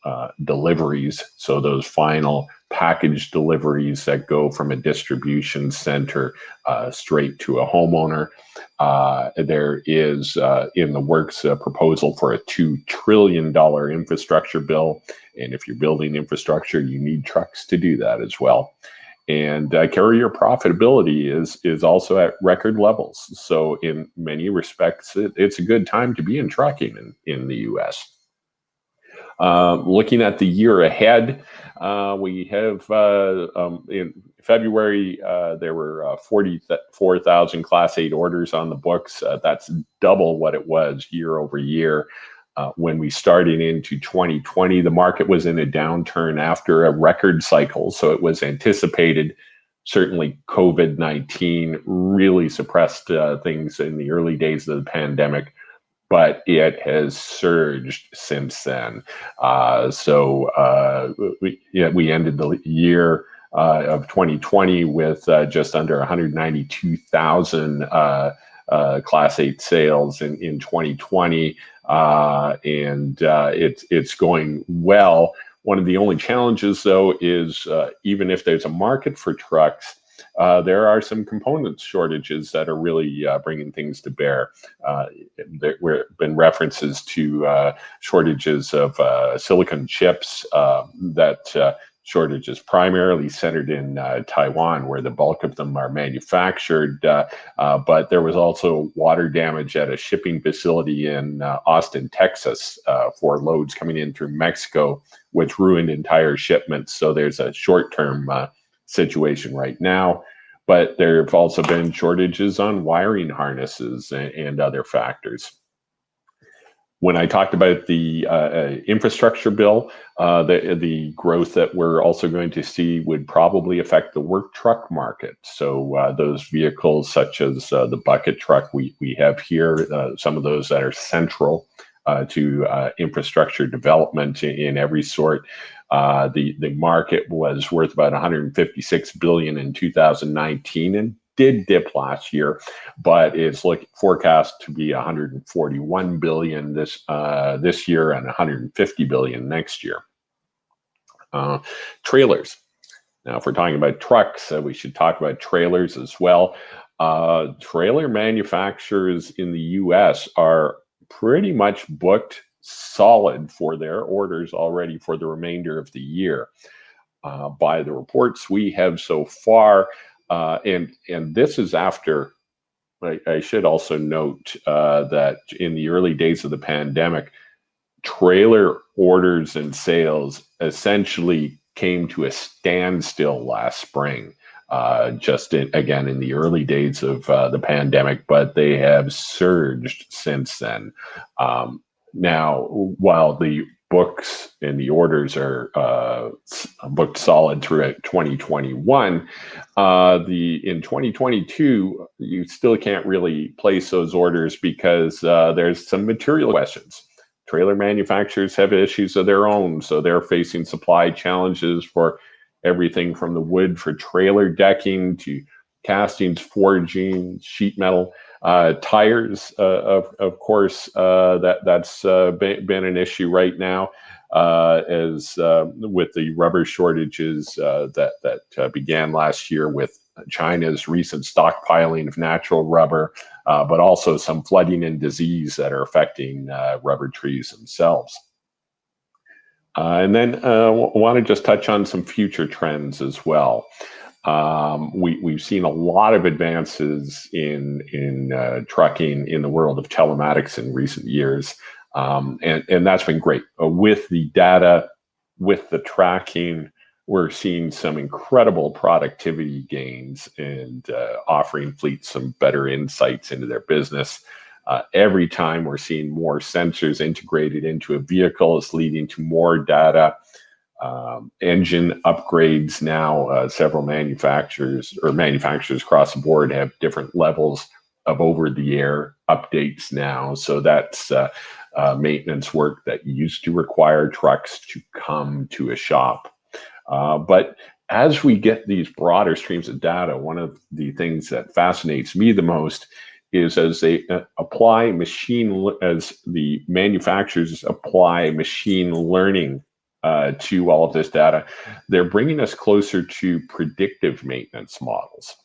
deliveries. So those final package deliveries that go from a distribution center straight to a homeowner. There is in the works a proposal for a $2 trillion infrastructure bill. And if you're building infrastructure, you need trucks to do that as well. And carrier profitability is also at record levels. So in many respects, it's a good time to be in trucking in the U.S. Looking at the year ahead, we have in February, there were 44,000 Class 8 orders on the books. That's double what it was year over year. When we started into 2020, the market was in a downturn after a record cycle. So it was anticipated. Certainly COVID-19 really suppressed things in the early days of the pandemic, but it has surged since then. We ended the year of 2020 with just under 192,000 Class 8 sales in 2020. It's going well. One of the only challenges, though, is even if there's a market for trucks, there are some component shortages that are really bringing things to bear. There have been references to shortages of silicon chips. That shortage is primarily centered in Taiwan, where the bulk of them are manufactured. But there was also water damage at a shipping facility in Austin, Texas, for loads coming in through Mexico, which ruined entire shipments. So there's a short-term situation right now. But there have also been shortages on wiring harnesses and other factors. When I talked about the infrastructure bill, the growth that we're also going to see would probably affect the work truck market. So those vehicles such as the bucket truck we have here, some of those that are central to infrastructure development in every sort. The market was worth about $156 billion in 2019 and did dip last year, but it's forecast to be $141 billion this year and $150 billion next year. Trailers. Now, if we're talking about trucks, we should talk about trailers as well. Trailer manufacturers in the U.S. are pretty much booked solid for their orders already for the remainder of the year. By the reports we have so far, and this is after, I should also note that in the early days of the pandemic, trailer orders and sales essentially came to a standstill last spring, again in the early days of the pandemic, but they have surged since then. Now, while the books and the orders are booked solid throughout 2021, in 2022, you still can't really place those orders because there's some material questions. Trailer manufacturers have issues of their own, so they're facing supply challenges for everything from the wood for trailer decking to castings, forging, sheet metal. Tires, of course, that's been an issue right now, as with the rubber shortages that began last year with China's recent stockpiling of natural rubber, but also some flooding and disease that are affecting rubber trees themselves. And then I want to just touch on some future trends as well. We've seen a lot of advances in trucking in the world of telematics in recent years, and that's been great. With the data, with the tracking, we're seeing some incredible productivity gains and offering fleets some better insights into their business. Every time we're seeing more sensors integrated into a vehicle, it's leading to more data. Engine upgrades now, several manufacturers across the board have different levels of over-the-air updates now. So that's maintenance work that used to require trucks to come to a shop. But as we get these broader streams of data, one of the things that fascinates me the most is as they as the manufacturers apply machine learning to all of this data, they're bringing us closer to predictive maintenance models.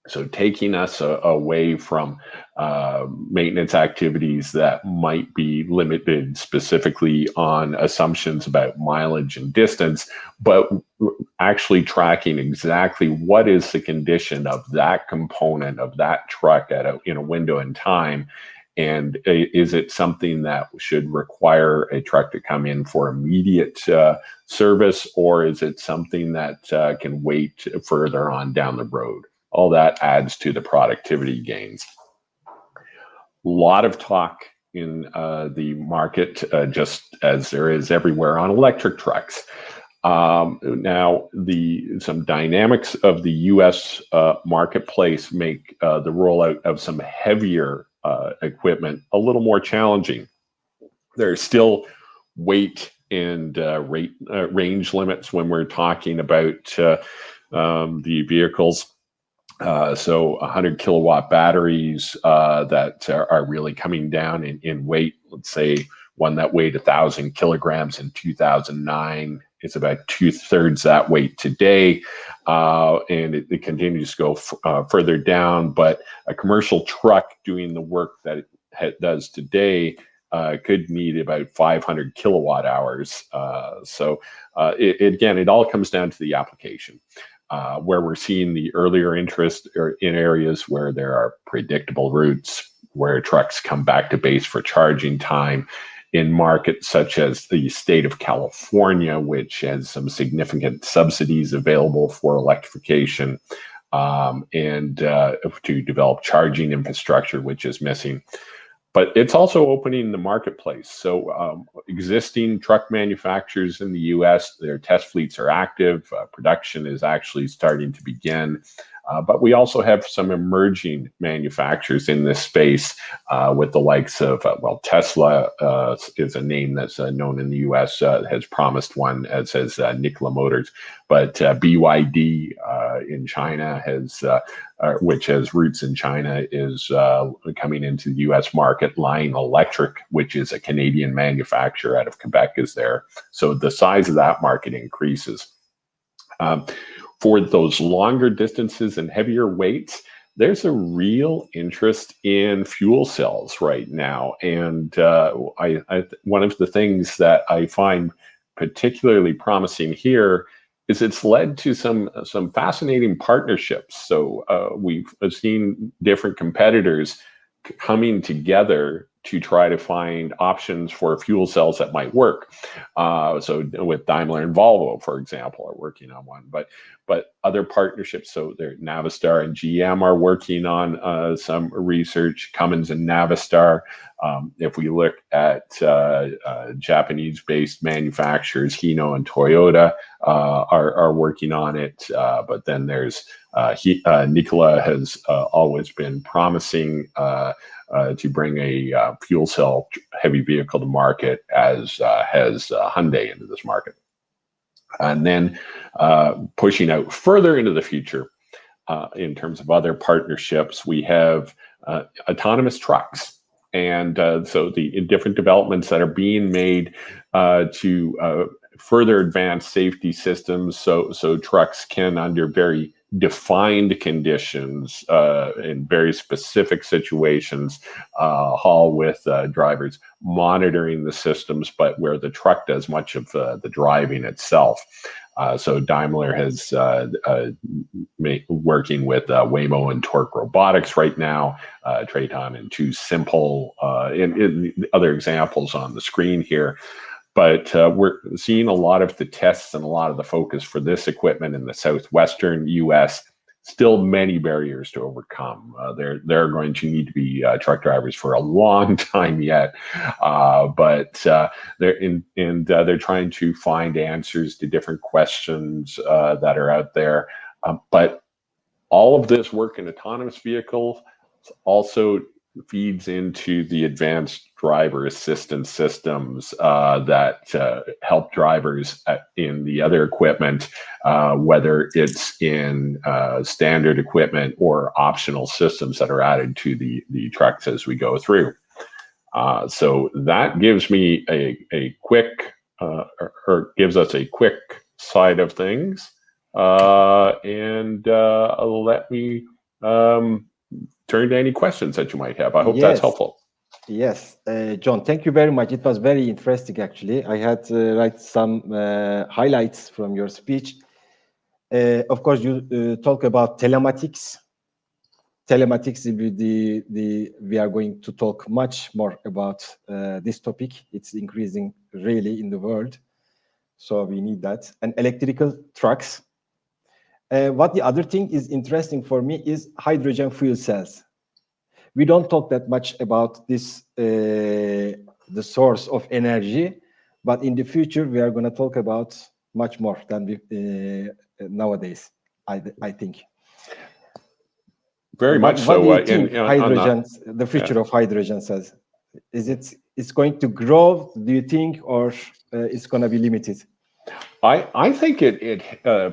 So taking us away from maintenance activities that might be limited specifically on assumptions about mileage and distance, but actually tracking exactly what is the condition of that component of that truck in a window in time. And is it something that should require a truck to come in for immediate service, or is it something that can wait further on down the road? All that adds to the productivity gains. A lot of talk in the market, just as there is everywhere, on electric trucks. Now, some dynamics of the U.S. marketplace make the rollout of some heavier equipment a little more challenging. There's still weight and range limits when we're talking about the vehicles. So 100 kilowatt batteries that are really coming down in weight. Let's say one that weighed 1,000 kilograms in 2009 is about 2/3 that weight today, and it continues to go further down. But a commercial truck doing the work that it does today could need about 500 kilowatt hours. So it all comes down to the application. Where we're seeing the earlier interest in areas where there are predictable routes, where trucks come back to base for charging time, in markets such as the state of California, which has some significant subsidies available for electrification, and to develop charging infrastructure, which is missing. But it's also opening the marketplace. So existing truck manufacturers in the U.S., their test fleets are active. Production is actually starting to begin. But we also have some emerging manufacturers in this space with the likes of, Tesla is a name that's known in the U.S., has promised one, as has Nikola Motors. But BYD in China which has roots in China, is coming into the U.S. market. Lion Electric, which is a Canadian manufacturer out of Quebec, is there. So the size of that market increases. For those longer distances and heavier weights, there's a real interest in fuel cells right now. And one of the things that I find particularly promising here is it's led to some fascinating partnerships. So we've seen different competitors coming together to try to find options for fuel cells that might work. So with Daimler and Volvo, for example, are working on one, but other partnerships, so Navistar and GM are working on some research, Cummins and Navistar. If we look at Japanese-based manufacturers, Hino and Toyota are working on it. But then there's Nikola has always been promising to bring a fuel cell heavy vehicle to market, as has Hyundai into this market. And then pushing out further into the future, in terms of other partnerships, we have autonomous trucks. And so the different developments that are being made to further advance safety systems, so trucks can, under very defined conditions, in very specific situations, haul with drivers, monitoring the systems, but where the truck does much of the driving itself. So Daimler has working with Waymo and Torque Robotics right now, Traton and Too Simple, in other examples on the screen here. But we're seeing a lot of the tests and a lot of the focus for this equipment in the southwestern U.S., still many barriers to overcome. There are going to need to be truck drivers for a long time yet, but they're trying to find answers to different questions that are out there. But all of this work in autonomous vehicles also feeds into the advanced driver assistance systems that help drivers in the other equipment, whether it's in standard equipment or optional systems that are added to the trucks as we go through. So that gives me a quick, or gives us a quick side of things. And let me turn to any questions that you might have. I hope that's helpful.
Yes, John, thank you very much. It was very interesting, actually. I had to write some highlights from your speech. Of course, you talk about telematics. Telematics, we are going to talk much more about this topic. It's increasing really in the world. So we need that. And electrical trucks. What the other thing is interesting for me is hydrogen fuel cells. We don't talk that much about this, the source of energy, but in the future we are going to talk about much more than nowadays, I think.
Very much so.
What do you think hydrogen, the future of hydrogen cells? It's going to grow, do you think, or it's going to be limited?
I think it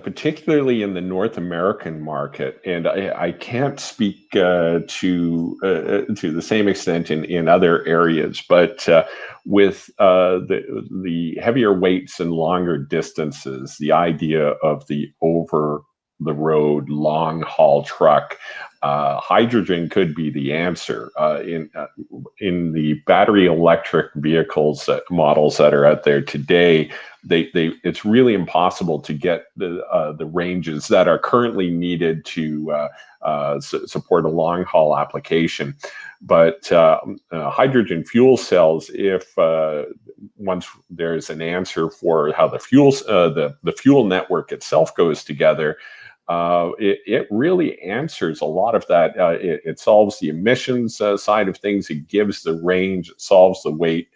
particularly in the North American market, and I can't speak to the same extent in other areas, but with the heavier weights and longer distances, the idea of the over-the-road long-haul truck, hydrogen could be the answer. In the battery electric vehicles models that are out there today, it's really impossible to get the ranges that are currently needed to support a long haul application. But hydrogen fuel cells, if once there's an answer for how the fuel network itself goes together, it really answers a lot of that. It solves the emissions side of things. It gives the range. It solves the weight.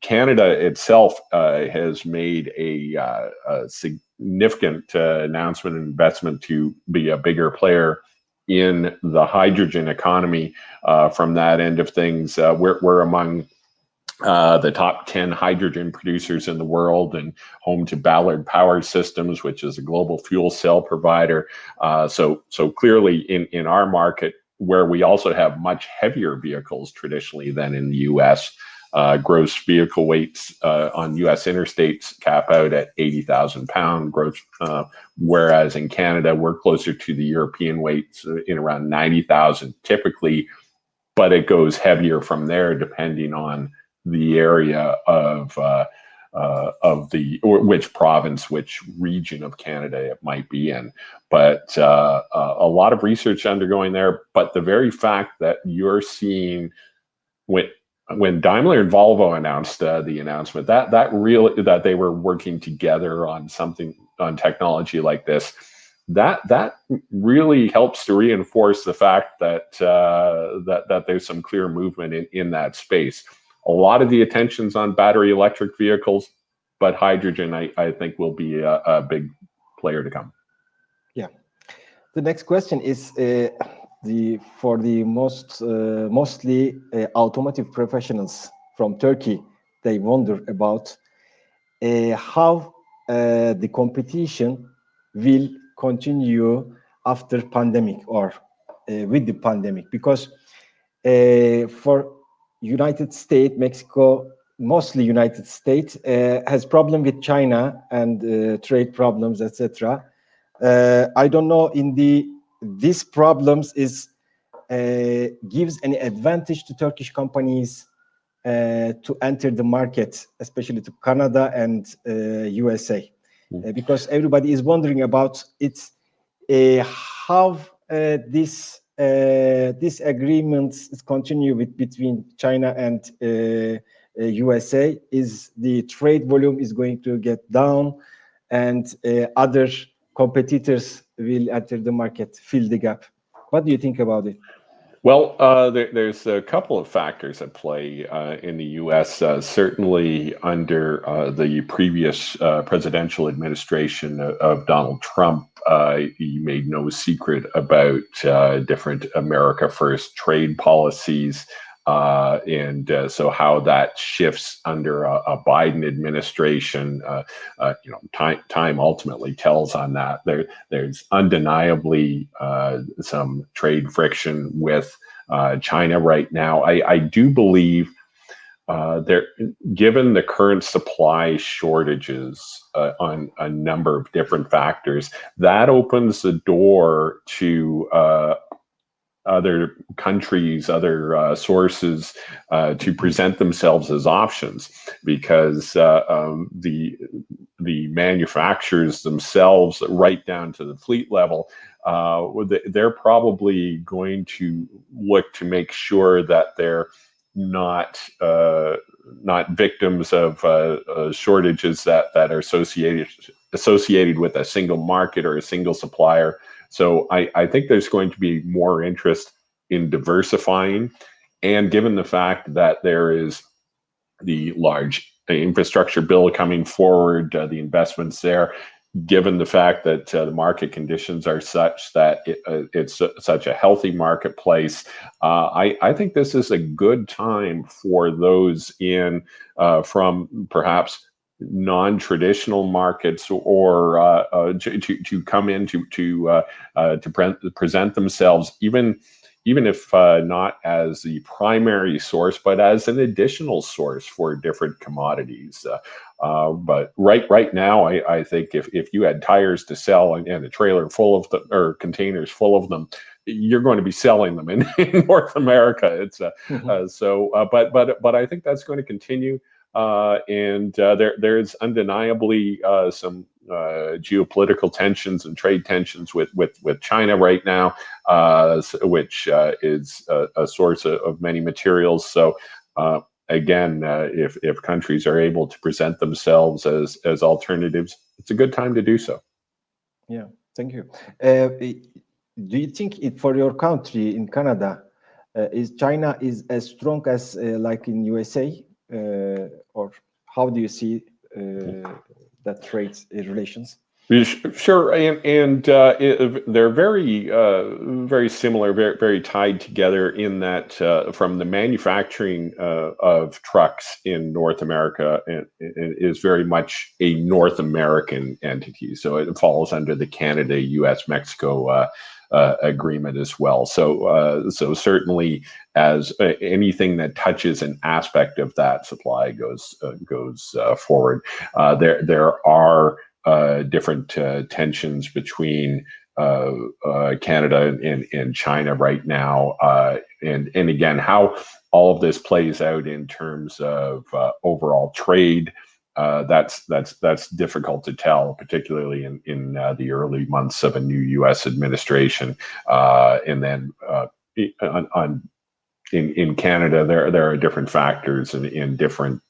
Canada itself has made a significant announcement and investment to be a bigger player in the hydrogen economy. From that end of things, we're among the top 10 hydrogen producers in the world, and home to Ballard Power Systems, which is a global fuel cell provider. So clearly in our market, where we also have much heavier vehicles traditionally than in the US, gross vehicle weights on US interstates cap out at 80,000 pound gross, whereas in Canada, we're closer to the European weights in around 90,000 typically, but it goes heavier from there depending on the area of which province, which region of Canada it might be in. But a lot of research undergoing there. But the very fact that you're seeing when Daimler and Volvo announced the announcement that they were working together on technology like this, that really helps to reinforce the fact that that there's some clear movement in that space. A lot of the attention's on battery electric vehicles, but hydrogen, I think, will be a big player to come.
Yeah. The next question is for the mostly automotive professionals from Turkey. They wonder about how the competition will continue after pandemic or with the pandemic, because for United States, Mexico, mostly United States, has problem with China and trade problems, etc. I don't know these problems gives any advantage to Turkish companies to enter the market, especially to Canada and USA, because everybody is wondering about how this agreement is continue between China and USA. Is the trade volume is going to get down, and other competitors will enter the market, fill the gap. What do you think about it?
Well, there's a couple of factors at play in the U.S. Certainly under the previous presidential administration of Donald Trump, he made no secret about different America First trade policies. So how that shifts under a Biden administration, time ultimately tells on that. There's undeniably some trade friction with China right now. I do believe given the current supply shortages on a number of different factors, that opens the door to other countries, other sources to present themselves as options, because the manufacturers themselves, right down to the fleet level, they're probably going to look to make sure that they're not victims of shortages that are associated with a single market or a single supplier. So I think there's going to be more interest in diversifying, and given the fact that there is the large infrastructure bill coming forward, the investments there, given the fact that the market conditions are such that it's such a healthy marketplace, I think this is a good time for those from perhaps non-traditional markets or to come in to present themselves, even if not as the primary source, but as an additional source for different commodities. But right now, I think if you had tires to sell and a trailer full of them, or containers full of them, you're going to be selling them in North America. It's but I think that's going to continue. There's undeniably some geopolitical tensions and trade tensions with China right now, which is a source of many materials. So again, if countries are able to present themselves as alternatives, it's a good time to do so.
Yeah, thank you. Do you think for your country in Canada, is China as strong as like in USA? Or how do you see that trade relations?
Sure, and they're very similar, very tied together in that from the manufacturing of trucks in North America is very much a North American entity. So it falls under the Canada, U.S., Mexico agreement as well. So certainly, as anything that touches an aspect of that supply goes forward, there are different tensions between Canada and China right now, and again, how all of this plays out in terms of overall trade. That's difficult to tell, particularly in the early months of a new U.S. administration, and then in Canada there are different factors and in different.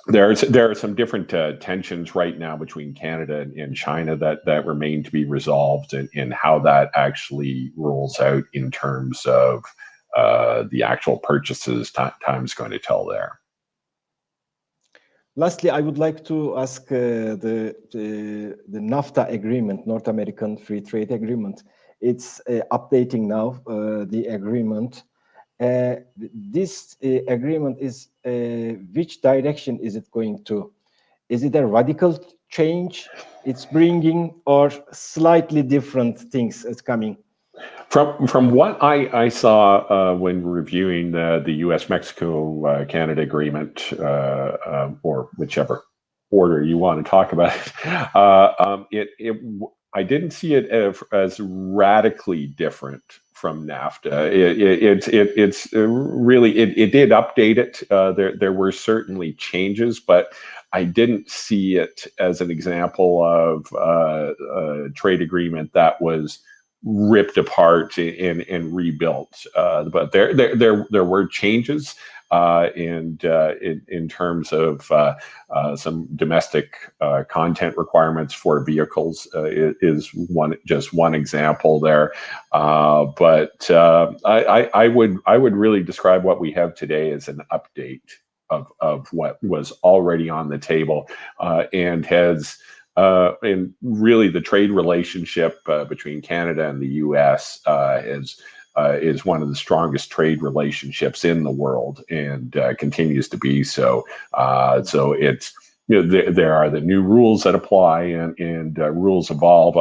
There are some different tensions right now between Canada and China that remain to be resolved, and how that actually rolls out in terms of the actual purchases. Time's going to tell there.
Lastly, I would like to ask the NAFTA agreement, North American Free Trade Agreement. It's updating now the agreement. This agreement is which direction is it going to? Is it a radical change it's bringing, or slightly different things is coming?
From what I saw when reviewing the U.S.-Mexico Canada agreement, or whichever order you want to talk about it, I didn't see it as radically different from NAFTA. It's really it did update it. There were certainly changes, but I didn't see it as an example of a trade agreement that was ripped apart and rebuilt. But there were changes. and in terms of some domestic content requirements for vehicles is just one example there. But I would really describe what we have today as an update of what was already on the table, and has and really the trade relationship between Canada and the U.S. Is one of the strongest trade relationships in the world, and continues to be so. So it's, you know, there are the new rules that apply, and rules evolve.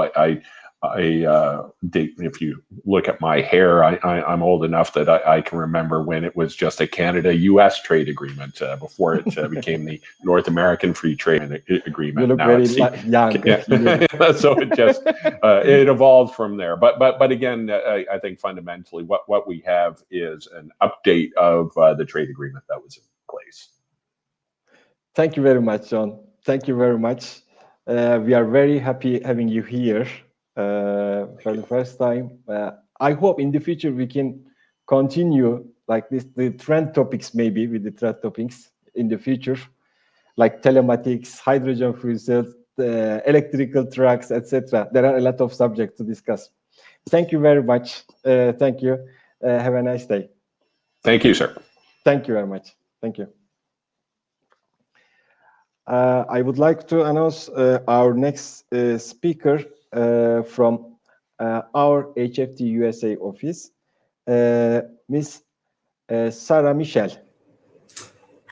If you look at my hair, I'm old enough that I can remember when it was just a Canada-U.S. trade agreement before it became the North American Free Trade Agreement.
You look
now
very young.
yeah. So it just it evolved from there. But again, I think fundamentally what we have is an update of the trade agreement that was in place.
Thank you very much, John. Thank you very much. We are very happy having you here. For the first time. I hope in the future we can continue like this, the trend topics, maybe with the trend topics in the future, like telematics, hydrogen fuel cells, electrical trucks, etc. There are a lot of subjects to discuss. Thank you very much. Thank you. Have a nice day.
Thank you, sir.
Thank you very much. Thank you. I would like to announce our next speaker from our HFT USA office, Miss Sarah Michel.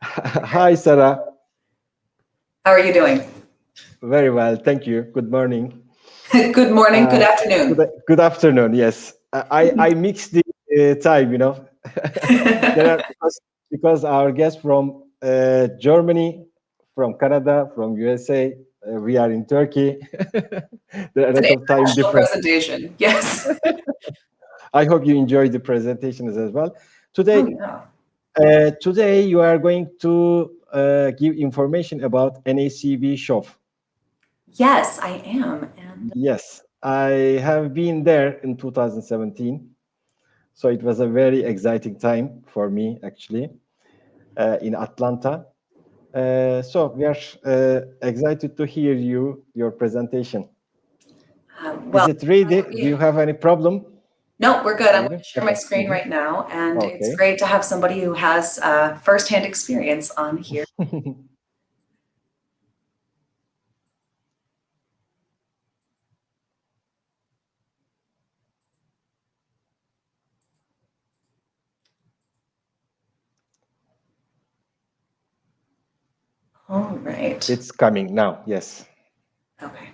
Hi, Sarah.
How are you doing?
Very well, thank you. Good morning.
Good morning, good afternoon.
Good afternoon, yes. I mixed the time, you know. because our guests from Germany, from Canada, from USA, we are in Turkey. There are a lot of time difference.
Presentation, yes.
I hope you enjoyed the presentations as well. Today, today you are going to give information about NACV show.
Yes, I am. And
yes, I have been there in 2017. So it was a very exciting time for me, actually, in Atlanta. So we are excited to hear your presentation.
well,
is it ready? Do you have any problem?
No, we're good. I'm going to share my screen right now, and it's great to have somebody who has firsthand experience on here. All right.
It's coming now, yes.
Okay.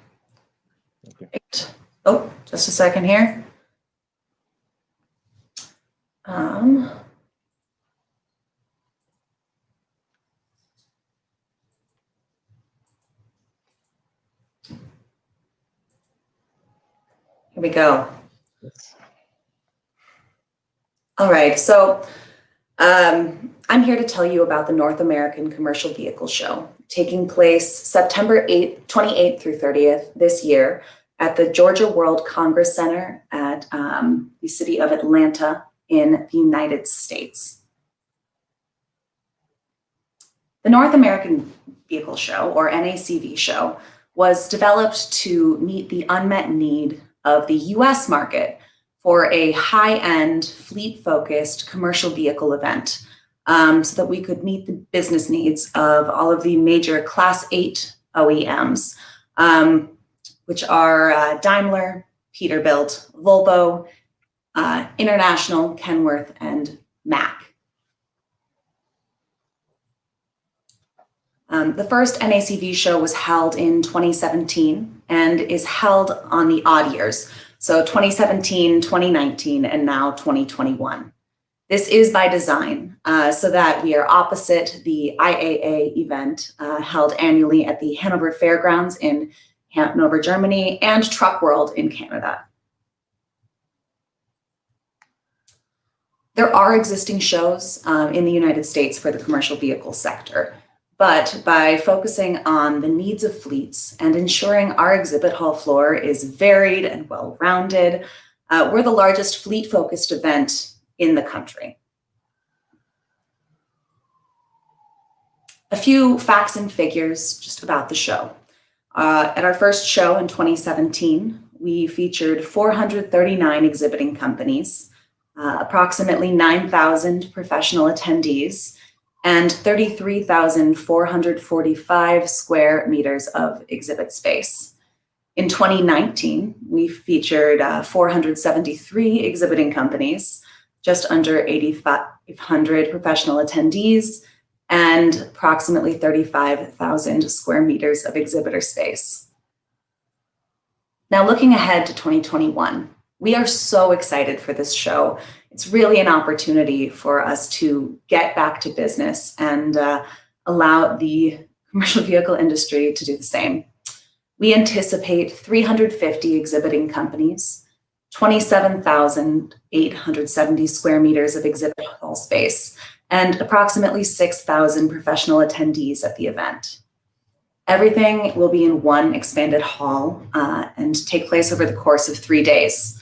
Great. Oh, just a second here. Here we go. All right, so I'm here to tell you about the North American Commercial Vehicle Show, taking place September 28th through 30th this year at the Georgia World Congress Center at the city of Atlanta in the United States. The North American Vehicle Show, or NACV show, was developed to meet the unmet need of the US market for a high-end, fleet-focused commercial vehicle event, so that we could meet the business needs of all of the major Class 8 OEMs, which are Daimler, Peterbilt, Volvo, International, Kenworth, and Mack. The first NACV show was held in 2017 and is held on the odd years, so 2017, 2019, and now 2021. This is by design, so that we are opposite the IAA event held annually at the Hanover Fairgrounds in Hanover, Germany, and Truck World in Canada. There are existing shows in the United States for the commercial vehicle sector, but by focusing on the needs of fleets and ensuring our exhibit hall floor is varied and well-rounded, we're the largest fleet-focused event in the country. few facts and figures just about the show. At our first show in 2017, we featured 439 exhibiting companies, approximately 9,000 professional attendees, and 33,445 square meters of exhibit space. In 2019, we featured 473 exhibiting companies, just under 8,500 professional attendees, and approximately 35,000 square meters of exhibitor space. Now, looking ahead to 2021, we are so excited for this show. It's really an opportunity for us to get back to business and allow the commercial vehicle industry to do the same. We anticipate 350 exhibiting companies, 27,870 square meters of exhibit hall space, and approximately 6,000 professional attendees at the event. Everything will be in one expanded hall and take place over the course of 3 days,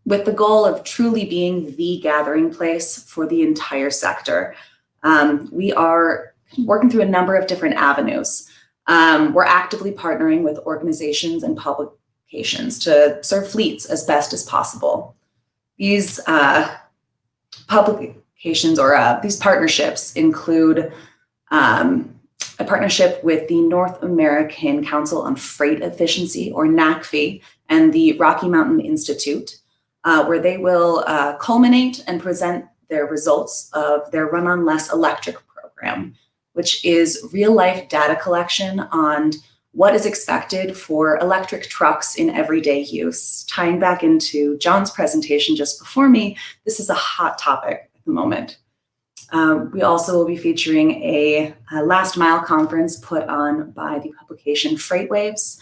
with the goal of truly being the gathering place for the entire sector. We are working through a number of different avenues. We're actively partnering with organizations and publications to serve fleets as best as possible. These publications or these partnerships include a partnership with the North American Council on Freight Efficiency, or NACFE, and the Rocky Mountain Institute, where they will culminate and present their results of their Run on Less electric program, which is real-life data collection on what is expected for electric trucks in everyday use. Tying back into John's presentation just before me, this is a hot topic at the moment. We also will be featuring a last mile conference put on by the publication Freightwaves,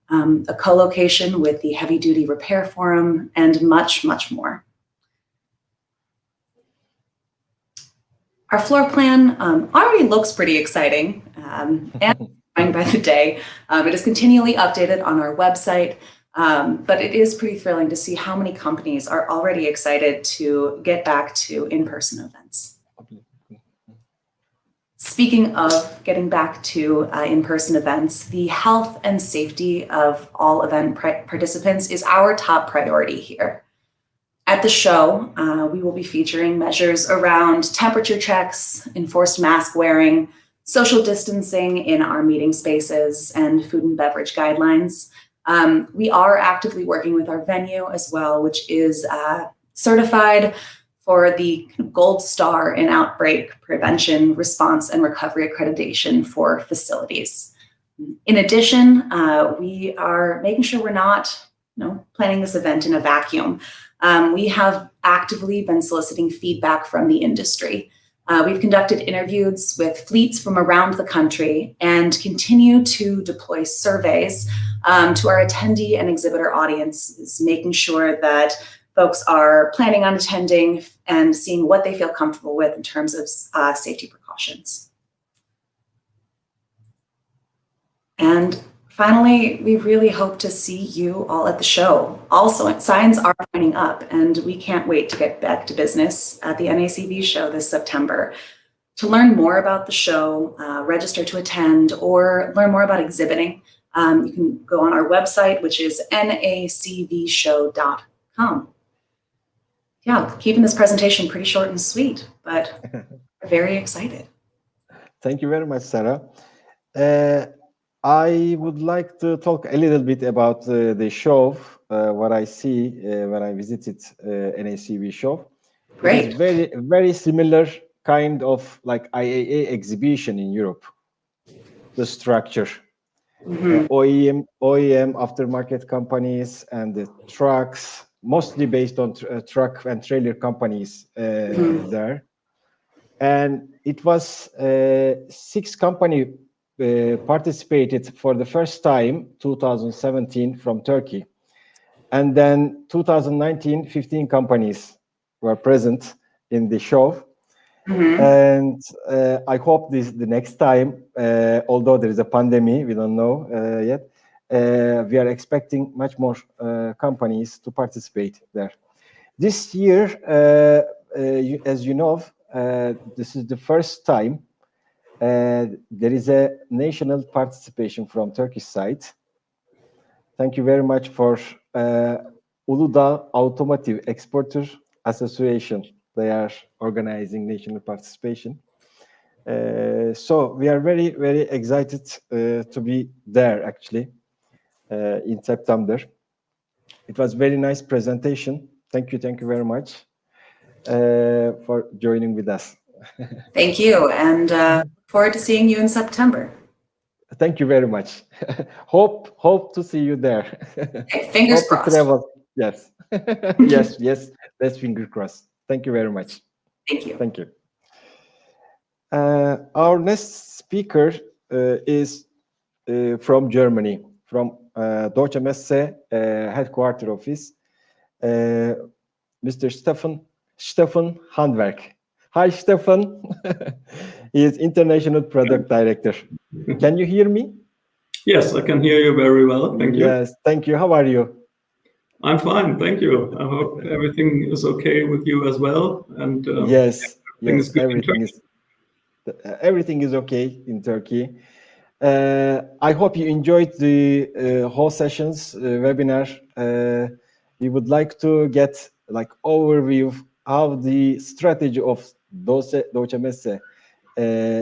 a co-location with the Heavy Duty Repair Forum, and much, much more. Our floor plan already looks pretty exciting and growing by the day. It is continually updated on our website, but it is pretty thrilling to see how many companies are already excited to get back to in-person events. Speaking of getting back to in-person events, the health and safety of all event participants is our top priority here. At the show, we will be featuring measures around temperature checks, enforced mask wearing, social distancing in our meeting spaces, and food and beverage guidelines. We are actively working with our venue as well, which is certified for the Gold Star in Outbreak Prevention, Response, and Recovery accreditation for facilities. In addition, we are making sure we're not planning this event in a vacuum. We have actively been soliciting feedback from the industry. We've conducted interviews with fleets from around the country and continue to deploy surveys to our attendee and exhibitor audiences, making sure that folks are planning on attending and seeing what they feel comfortable with in terms of safety precautions. And finally, we really hope to see you all at the show. Also, signs are lining up, and we can't wait to get back to business at the NACV show this September. To learn more about the show, register to attend, or learn more about exhibiting, you can go on our website, which is nacvshow.com. Yeah, keeping this presentation pretty short and sweet, but very excited.
Thank you very much, Sarah. I would like to talk a little bit about the show, what I see when I visited NACV show.
Great.
It's very similar kind of like IAA exhibition in Europe, the structure.
Mm-hmm.
OEM aftermarket companies and the trucks, mostly based on truck and trailer companies there. And it was 6 companies participated for the first time, 2017 from Turkey. And then 2019, 15 companies were present in the show.
Mm-hmm.
And I hope the next time, although there is a pandemic, we don't know yet, we are expecting much more companies to participate there. This year, as you know, this is the first time there is a national participation from Turkish side. Thank you very much for Uludağ Automotive Exporter Association. They are organizing national participation. So we are very, very excited to be there actually in September. It was very nice presentation. Thank you very much for joining with us.
Thank you, and look forward to seeing you in September.
Thank you very much. Hope to see you there.
Okay, fingers
Hope to
crossed.
travel. Yes. yes. Let's finger crossed. Thank you very much.
Thank you.
Thank you. Our next speaker is from Germany, from Deutsche Messe headquarter office, Mr. Stefan Handberg. Hi, Stefan. He is International Product Director. Can you hear me?
Yes, I can hear you very well. Thank you.
Yes, thank you. How are you?
I'm fine, thank you. I hope everything is okay with you as well. And
yes,
everything
everything is okay in Turkey. I hope you enjoyed the whole session's webinar. We would like to get like overview of how the strategy of Deutsche Messe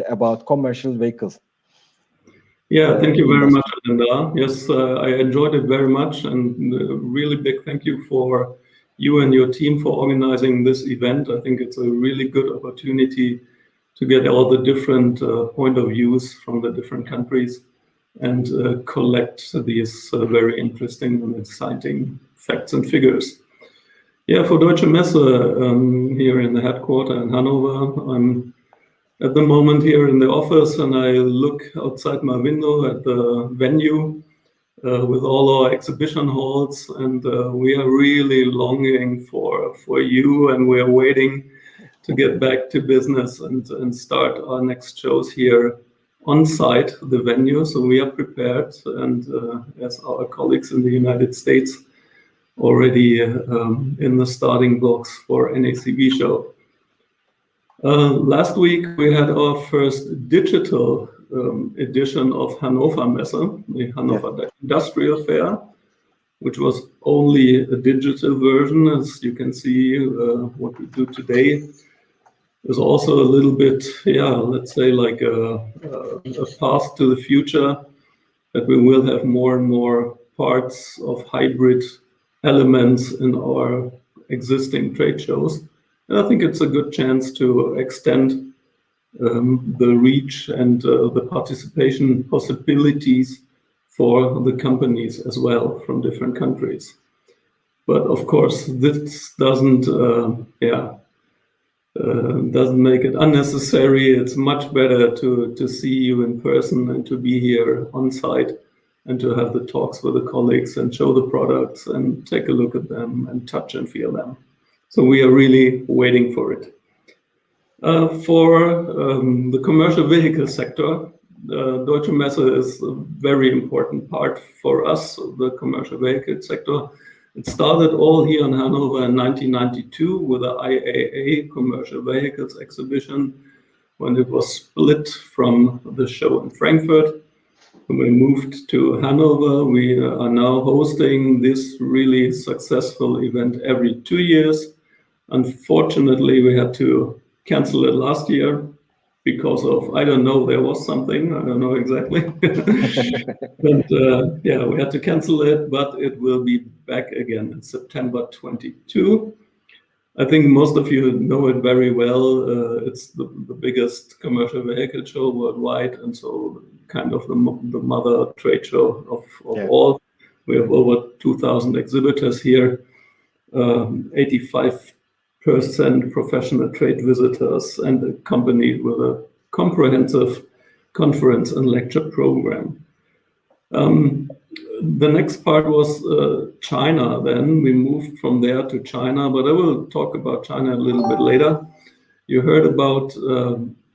about commercial vehicles.
Yeah, thank you very much, Linda. Yes, I enjoyed it very much, and really big thank you for you and your team for organizing this event. I think it's a really good opportunity to get all the different point of views from the different countries and collect these very interesting and exciting facts and figures. Yeah, for Deutsche Messe here in the headquarters in Hanover, I'm at the moment here in the office and I look outside my window at the venue with all our exhibition halls, and we are really longing for you, and we are waiting to get back to business and start our next shows here on site, the venue. So we are prepared, and as our colleagues in the United States already in the starting blocks for NACV show. Last week we had our first digital edition of Hannover Messe, the Hannover Industrial Fair, which was only a digital version. As you can see, what we do today is also a little bit, let's say like a path to the future, that we will have more and more parts of hybrid elements in our existing trade shows. And I think it's a good chance to extend the reach and the participation possibilities for the companies as well from different countries. But of course, this doesn't make it unnecessary. It's much better to see you in person and to be here on site and to have the talks with the colleagues and show the products and take a look at them and touch and feel them. So we are really waiting for it. For the commercial vehicle sector, Deutsche Messe is a very important part for us, the commercial vehicle sector. It started all here in Hanover in 1992 with the IAA Commercial Vehicles exhibition, when it was split from the show in Frankfurt. When we moved to Hanover, we are now hosting this really successful event every 2 years. Unfortunately, we had to cancel it last year because of, I don't know, there was something, I don't know exactly. But we had to cancel it, but it will be back again in September 22. I think most of you know it very well. It's the biggest commercial vehicle show worldwide, and so kind of the mother trade show of all. We have over 2,000 exhibitors here, 85% professional trade visitors, and accompanied with a comprehensive conference and lecture program. The next part was China. Then we moved from there to China, but I will talk about China a little bit later. You heard about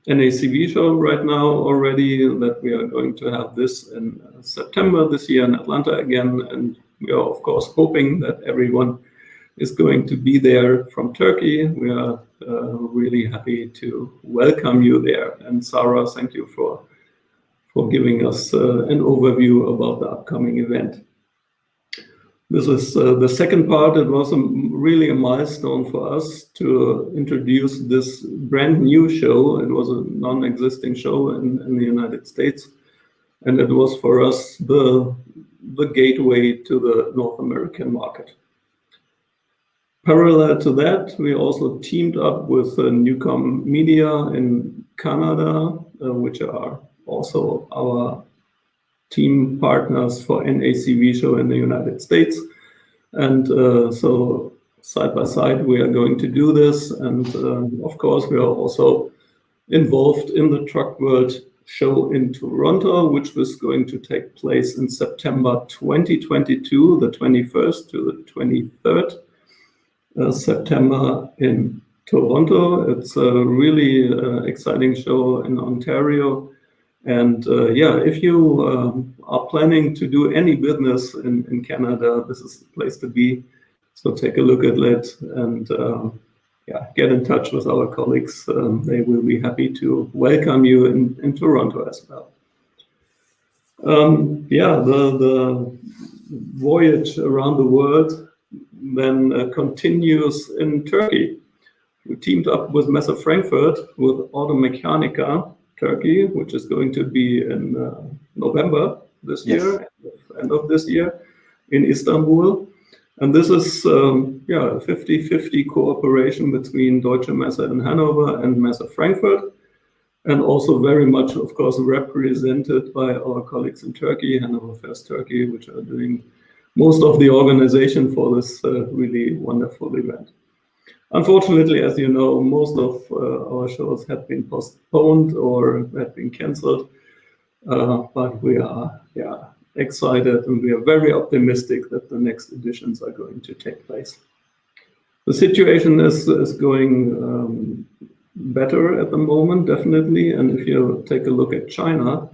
NACV show right now already, that we are going to have this in September this year in Atlanta again, and we are of course hoping that everyone is going to be there from Turkey. We are really happy to welcome you there. And Sarah, thank you for giving us an overview about the upcoming event. This is the second part. It was really a milestone for us to introduce this brand new show. It was a non-existing show in the United States. And it was for us the gateway to the North American market. Parallel to that, we also teamed up with Newcom Media in Canada, which are also our team partners for NACV show in the United States. And so side by side, we are going to do this. And of course, we are also involved in the Truck World show in Toronto, which was going to take place in September 2022, the 21st to the 23rd September in Toronto. It's a really exciting show in Ontario. And yeah, if you are planning to do any business in Canada, this is the place to be. So take a look at it and yeah, get in touch with our colleagues. They will be happy to welcome you in Toronto as well. Yeah, the voyage around the world then continues in Turkey. We teamed up with Messe Frankfurt with Automechanica Turkey, which is going to be in November this year, end of this year in Istanbul. And this is yeah, a 50-50 cooperation between Deutsche Messe in Hanover and Messe Frankfurt, and also very much, of course, represented by our colleagues in Turkey, Hanover Fest Turkey, which are doing most of the organization for this really wonderful event. Unfortunately, as you know, most of our shows have been postponed or have been cancelled, but we are excited and we are very optimistic that the next editions are going to take place. The situation is going better at the moment, definitely, and if you take a look at China,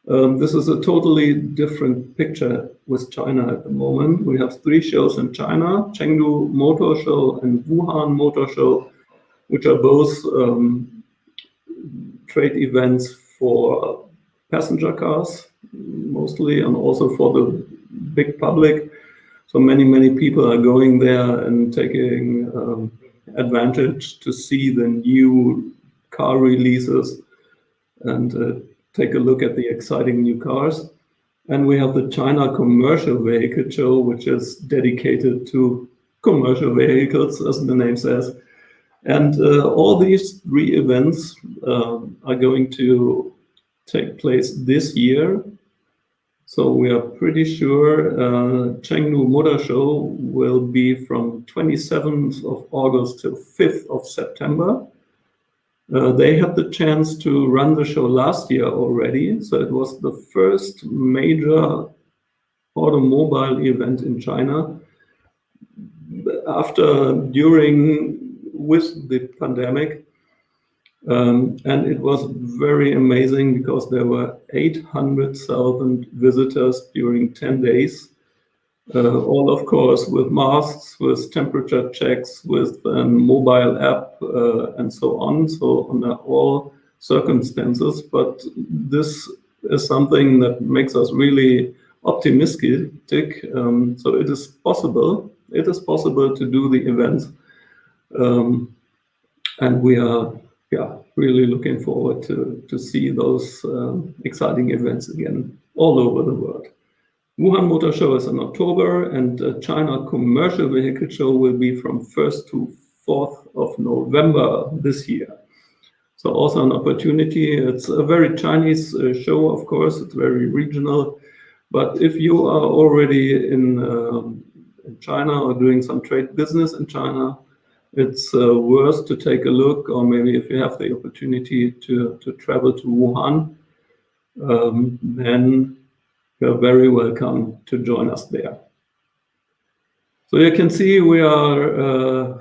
this is a totally different picture with China at the moment. We have 3 shows in China, Chengdu Motor Show and Wuhan Motor Show, which are both trade events for passenger cars, mostly, and also for the big public. So many people are going there and taking advantage to see the new car releases and take a look at the exciting new cars. And we have the China Commercial Vehicle Show, which is dedicated to commercial vehicles, as the name says. And all these 3 events are going to take place this year. So we are pretty sure Chengdu Motor Show will be from 27th of August till 5th of September. They had the chance to run the show last year already, so it was the first major automobile event in China with the pandemic, and it was very amazing because there were 800,000 visitors during 10 days. All, of course, with masks, with temperature checks, with a mobile app, and so on. So under all circumstances, but this is something that makes us really optimistic. So it is possible. It is possible to do the events, and we are really looking forward to see those exciting events again all over the world. Wuhan Motor Show is in October, and China Commercial Vehicle Show will be from 1st to 4th of November this year. So also an opportunity. It's a very Chinese show, of course. It's very regional. But if you are already in China or doing some trade business in China, it's worth to take a look, or maybe if you have the opportunity to travel to Wuhan, then you're very welcome to join us there. So you can see we are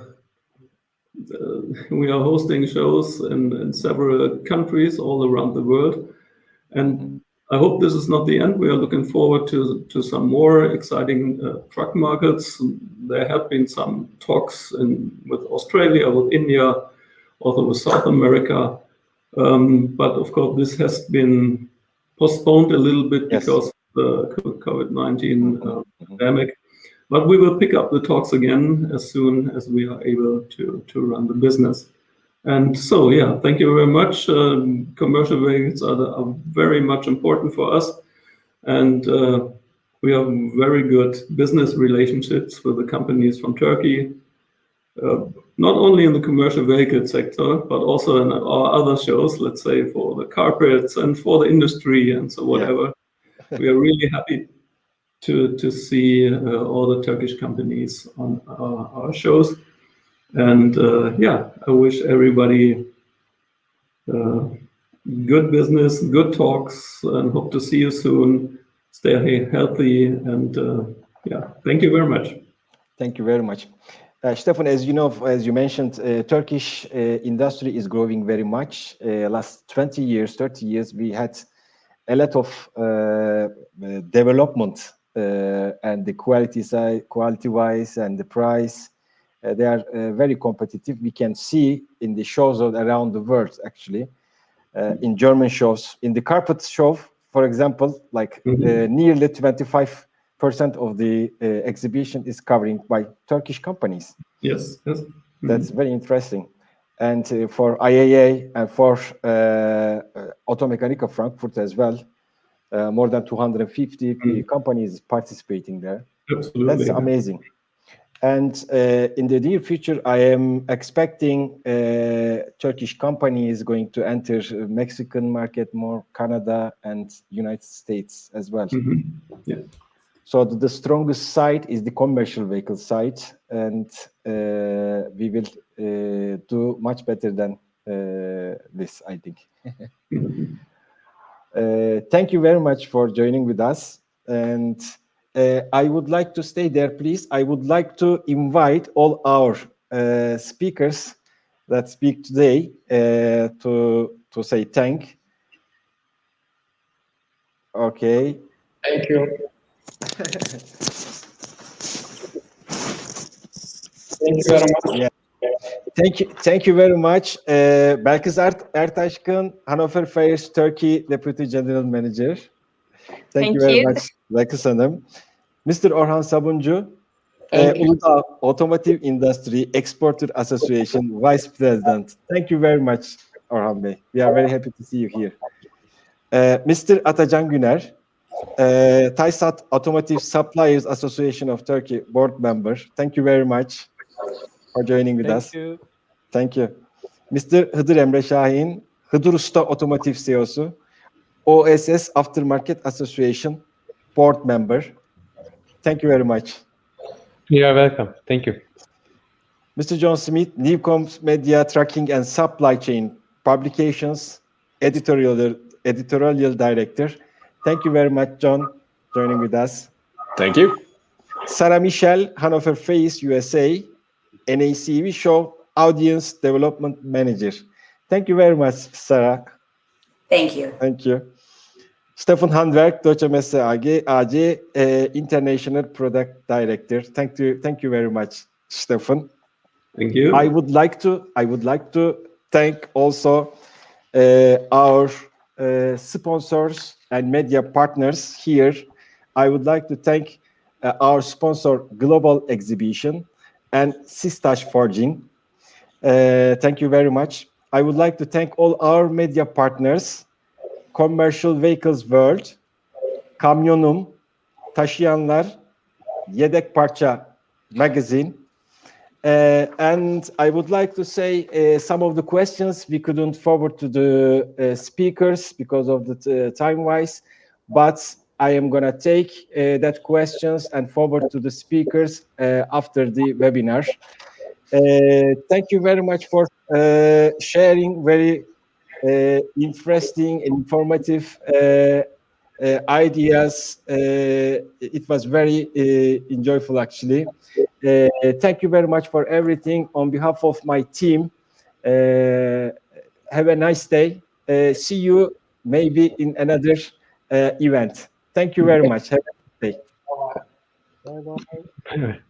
hosting shows in several countries all around the world, and I hope this is not the end. We are looking forward to some more exciting truck markets. There have been some talks with Australia, with India, also with South America. But of course, this has been postponed a little bit because of the COVID-19 pandemic. But we will pick up the talks again as soon as we are able to run the business. And so, yeah, thank you very much. Commercial vehicles are very much important for us. And we have very good business relationships with the companies from Turkey, not only in the commercial vehicle sector, but also in our other shows, let's say for the carpets and for the industry and so whatever. Yeah. We are really happy to see all the Turkish companies on our shows. And yeah, I wish everybody good business, good talks, and hope to see you soon. Stay healthy, and yeah, thank you very much.
Thank you very much. Stefan, as you know, as you mentioned, Turkish industry is growing very much. Last 20 years, 30 years, we had a lot of development and the quality side, quality-wise, and the price. They are very competitive. We can see in the shows around the world, actually, in German shows, in the carpet show, for example, like nearly 25% of the exhibition is covering by Turkish companies.
Yes, yes.
That's very interesting. And for IAA and for Automechanika Frankfurt as well, more than 250 companies participating there.
Absolutely.
That's amazing. And in the near future, I am expecting Turkish companies going to enter Mexican market, more Canada and United States as well.
Yeah.
So the strongest side is the commercial vehicle side, and we will do much better than this, I think. Thank you very much for joining with us. And I would like to stay there, please. I would like to invite all our speakers that speak today to say thank. Okay.
Thank you. Thank you very much.
Yeah. Thank you very much. Belkıs Ertaşkın, Hannover Fairs Turkey Deputy General Manager. Thank you very much, Belkıs Hanım. Mr. Orhan Sabuncu, Uludağ Automotive Industry Exporter Association Vice President. Thank you very much, Orhan Bey. We are very happy to see you here. Mr. Atacan Güner, TISAT Automotive Suppliers Association of Turkey Board Member. Thank you very much for joining with us.
Thank you.
Thank you. Mr. Hıdır Emre Şahin, Hıdır Usta Automotive CEO'su, OSS Aftermarket Association Board Member. Thank you very much.
You are welcome. Thank you.
Mr. John Smith, Newcoms Media Tracking and Supply Chain Publications Editorial Director. Thank you very much, John, joining with us.
Thank you.
Sarah Michelle, Hannover Face USA, NACV Show Audience Development Manager. Thank you very much, Sarah.
Thank you.
Thank you. Stefan Handberg, Deutsche Messe AG, International Product Director. Thank you very much, Stefan.
Thank you.
I would like to thank also our sponsors and media partners here. I would like to thank our sponsor Global Exhibition and Sistaş Forging. Thank you very much. I would like to thank all our media partners, Commercial Vehicles World, Kamyonum, Taşıyanlar, Yedek Parça Magazine. And I would like to say some of the questions we couldn't forward to the speakers because of the time-wise, but I am going to take that questions and forward to the speakers after the webinar. Thank you very much for sharing very interesting and informative ideas. It was very enjoyable, actually. Thank you very much for everything. On behalf of my team, have a nice day. See you maybe in another event. Thank you very much. Have a good day.
Bye bye.
Anyway.